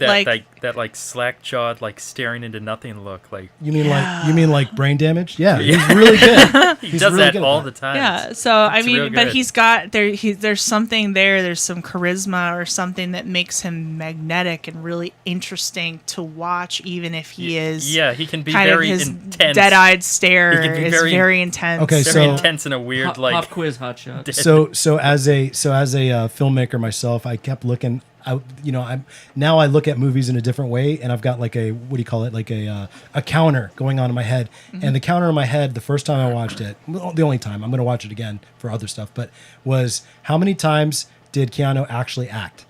that like slack jawed, like staring into nothing look. Like You mean Yeah. like brain damage? Yeah, he's really good. he He's does really that good at all that. the time. yeah. So I it's mean, real but good. he's got there's something there. There's some charisma or something that makes him magnetic and really interesting to watch, even if he is Yeah, he can be kind very of his intense. dead-eyed stare He can be is very- very intense. Okay, Very so- intense in a weird Pop, like. pop quiz, hotshot. So as a filmmaker myself, I kept looking. I look at movies in a different way, and I've got like a what do you call it, like a counter going on in my head. And the counter in my head, the first time I watched it, well, the only time I'm going to watch it again for other stuff, but was how many times did Keanu actually act?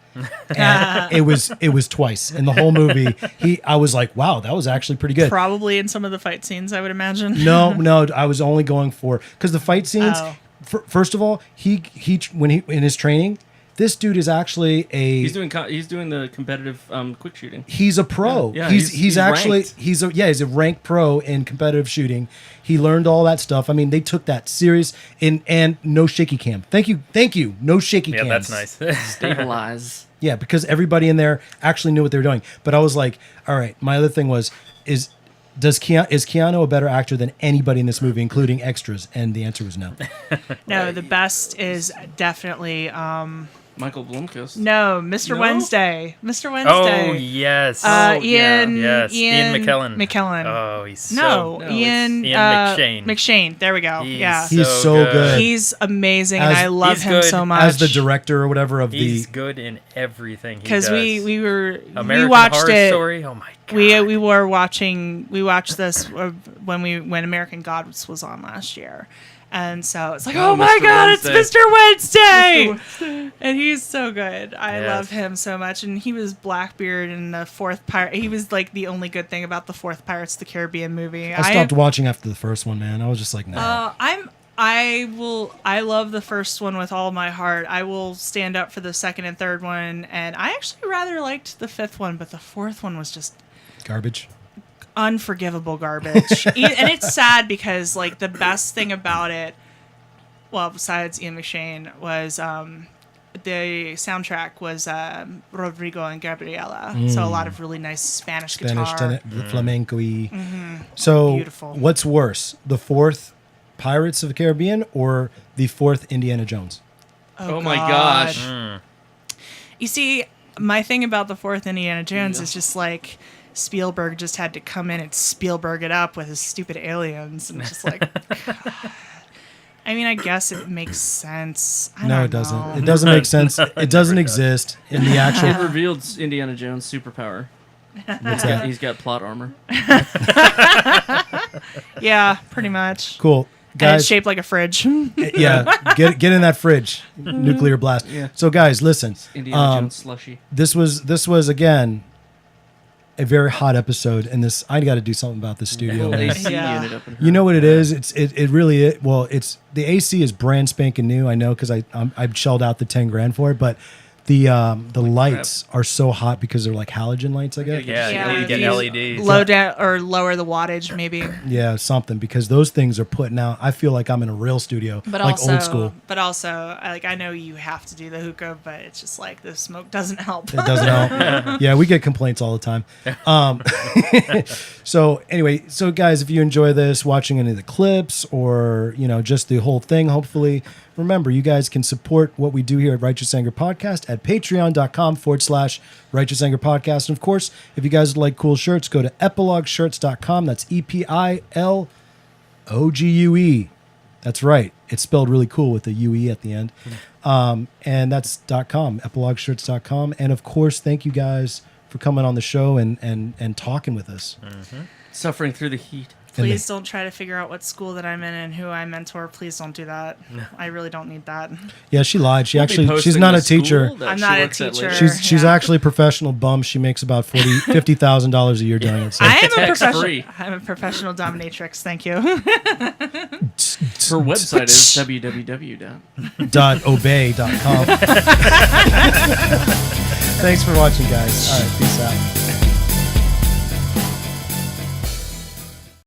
And it was twice in the whole movie. I was like, wow, that was actually pretty good. Probably in some of the fight scenes, I would imagine. No, I was only going for because the fight scenes. Oh. First of all, he when he in his training, This dude is actually He's doing the competitive quick shooting. He's a pro. Yeah, he's actually ranked. he's a ranked pro in competitive shooting. He learned all that stuff. I mean, they took that serious and no shaky cam. Thank you. No shaky Yeah, cams. that's nice. Stabilize. Yeah, because everybody in there actually knew what they were doing. But I was like, all right. My other thing is Keanu a better actor than anybody in this movie, including extras? And the answer was no. No, the best is definitely Michael Blomkist. no, Mr. No? Wednesday. Mr. Oh Wednesday. yes. Ian. Yes, Ian McKellen. McKellen. Oh, he's No, No, Ian. Ian McShane. McShane. There we go. He's Yeah. He's so good. He's amazing, and As- I love he's him good so much. As the director or whatever of He's the good in everything he because does. we American watched Horror it. Story. Oh my god. We watched this when American Gods was on last year. And so it's like, oh my Mr. God, Wednesday. it's Mr. Wednesday! And he's so good. I Yes. love him so much. And he was Blackbeard in the fourth Pirate. He was like the only good thing about the fourth Pirates of the Caribbean movie. I stopped watching after the first one, man. I was just like, no. I love the first one with all my heart. I will stand up for the second and third one. And I actually rather liked the fifth one, but the fourth one was just Garbage. unforgivable garbage. And it's sad because like the best thing about it, well, besides Ian McShane, was the soundtrack was Rodrigo and Gabriela. So a lot of really nice Spanish guitar. flamenco-y. So, Beautiful. what's worse, the fourth Pirates of the Caribbean or the fourth Indiana Jones? Oh my God. gosh. You see, my thing about the fourth Indiana Jones is just like Spielberg just had to come in and Spielberg it up with his stupid aliens, and it's just like, God. I mean, I guess it makes sense. I No, don't it doesn't. know. It doesn't make sense. It doesn't exist in the It actual. revealed Indiana Jones' superpower. What's that? He's got plot armor. Yeah, pretty much. Cool. And Guys, it's shaped like a fridge. yeah, get in that fridge. Nuclear blast. Yeah. So, guys, listen. Indiana Jones slushy. This was again a very hot episode, and this I got to do something about this studio. Full Man. AC Yeah. unit up in her. You know what it is? It really is. Well, it's the AC is brand spanking new. I know because I shelled out the $10,000 for it, but the lights are so hot because they're like halogen lights. I guess. Yeah, Yeah, you get you LEDs. Low down or lower the wattage, maybe. Yeah, something because those things are putting out. I feel like I'm in a real studio, But like also, old school. But also, like I know you have to do the hookah, but it's just like the smoke doesn't help. It doesn't help. Yeah, we get complaints all the time. So anyway, so guys, if you enjoy this, watching any of the clips or just the whole thing, hopefully, remember you guys can support what we do here at Righteous Anger Podcast at patreon.com/Righteous Anger Podcast. And of course, if you guys like cool shirts, go to epilogshirts.com. That's EPILOGUE. That's right. It's spelled really cool with the UE at the end. And that's .com, epilogshirts.com. And of course, thank you guys for coming on the show and talking with us. Suffering through the heat. Please don't try to figure out what school that I'm in and who I mentor. Please don't do that. I really don't need that. Yeah, she lied. She's Posting not the a teacher. school that I'm she not a works at teacher. later. She's Yeah. actually a professional bum. She makes about $50,000 a year doing it. So. I am a Tax professional. free. I'm a professional dominatrix. Thank you. Her website is www. .obey.com. Thanks for watching, guys. All right, peace out.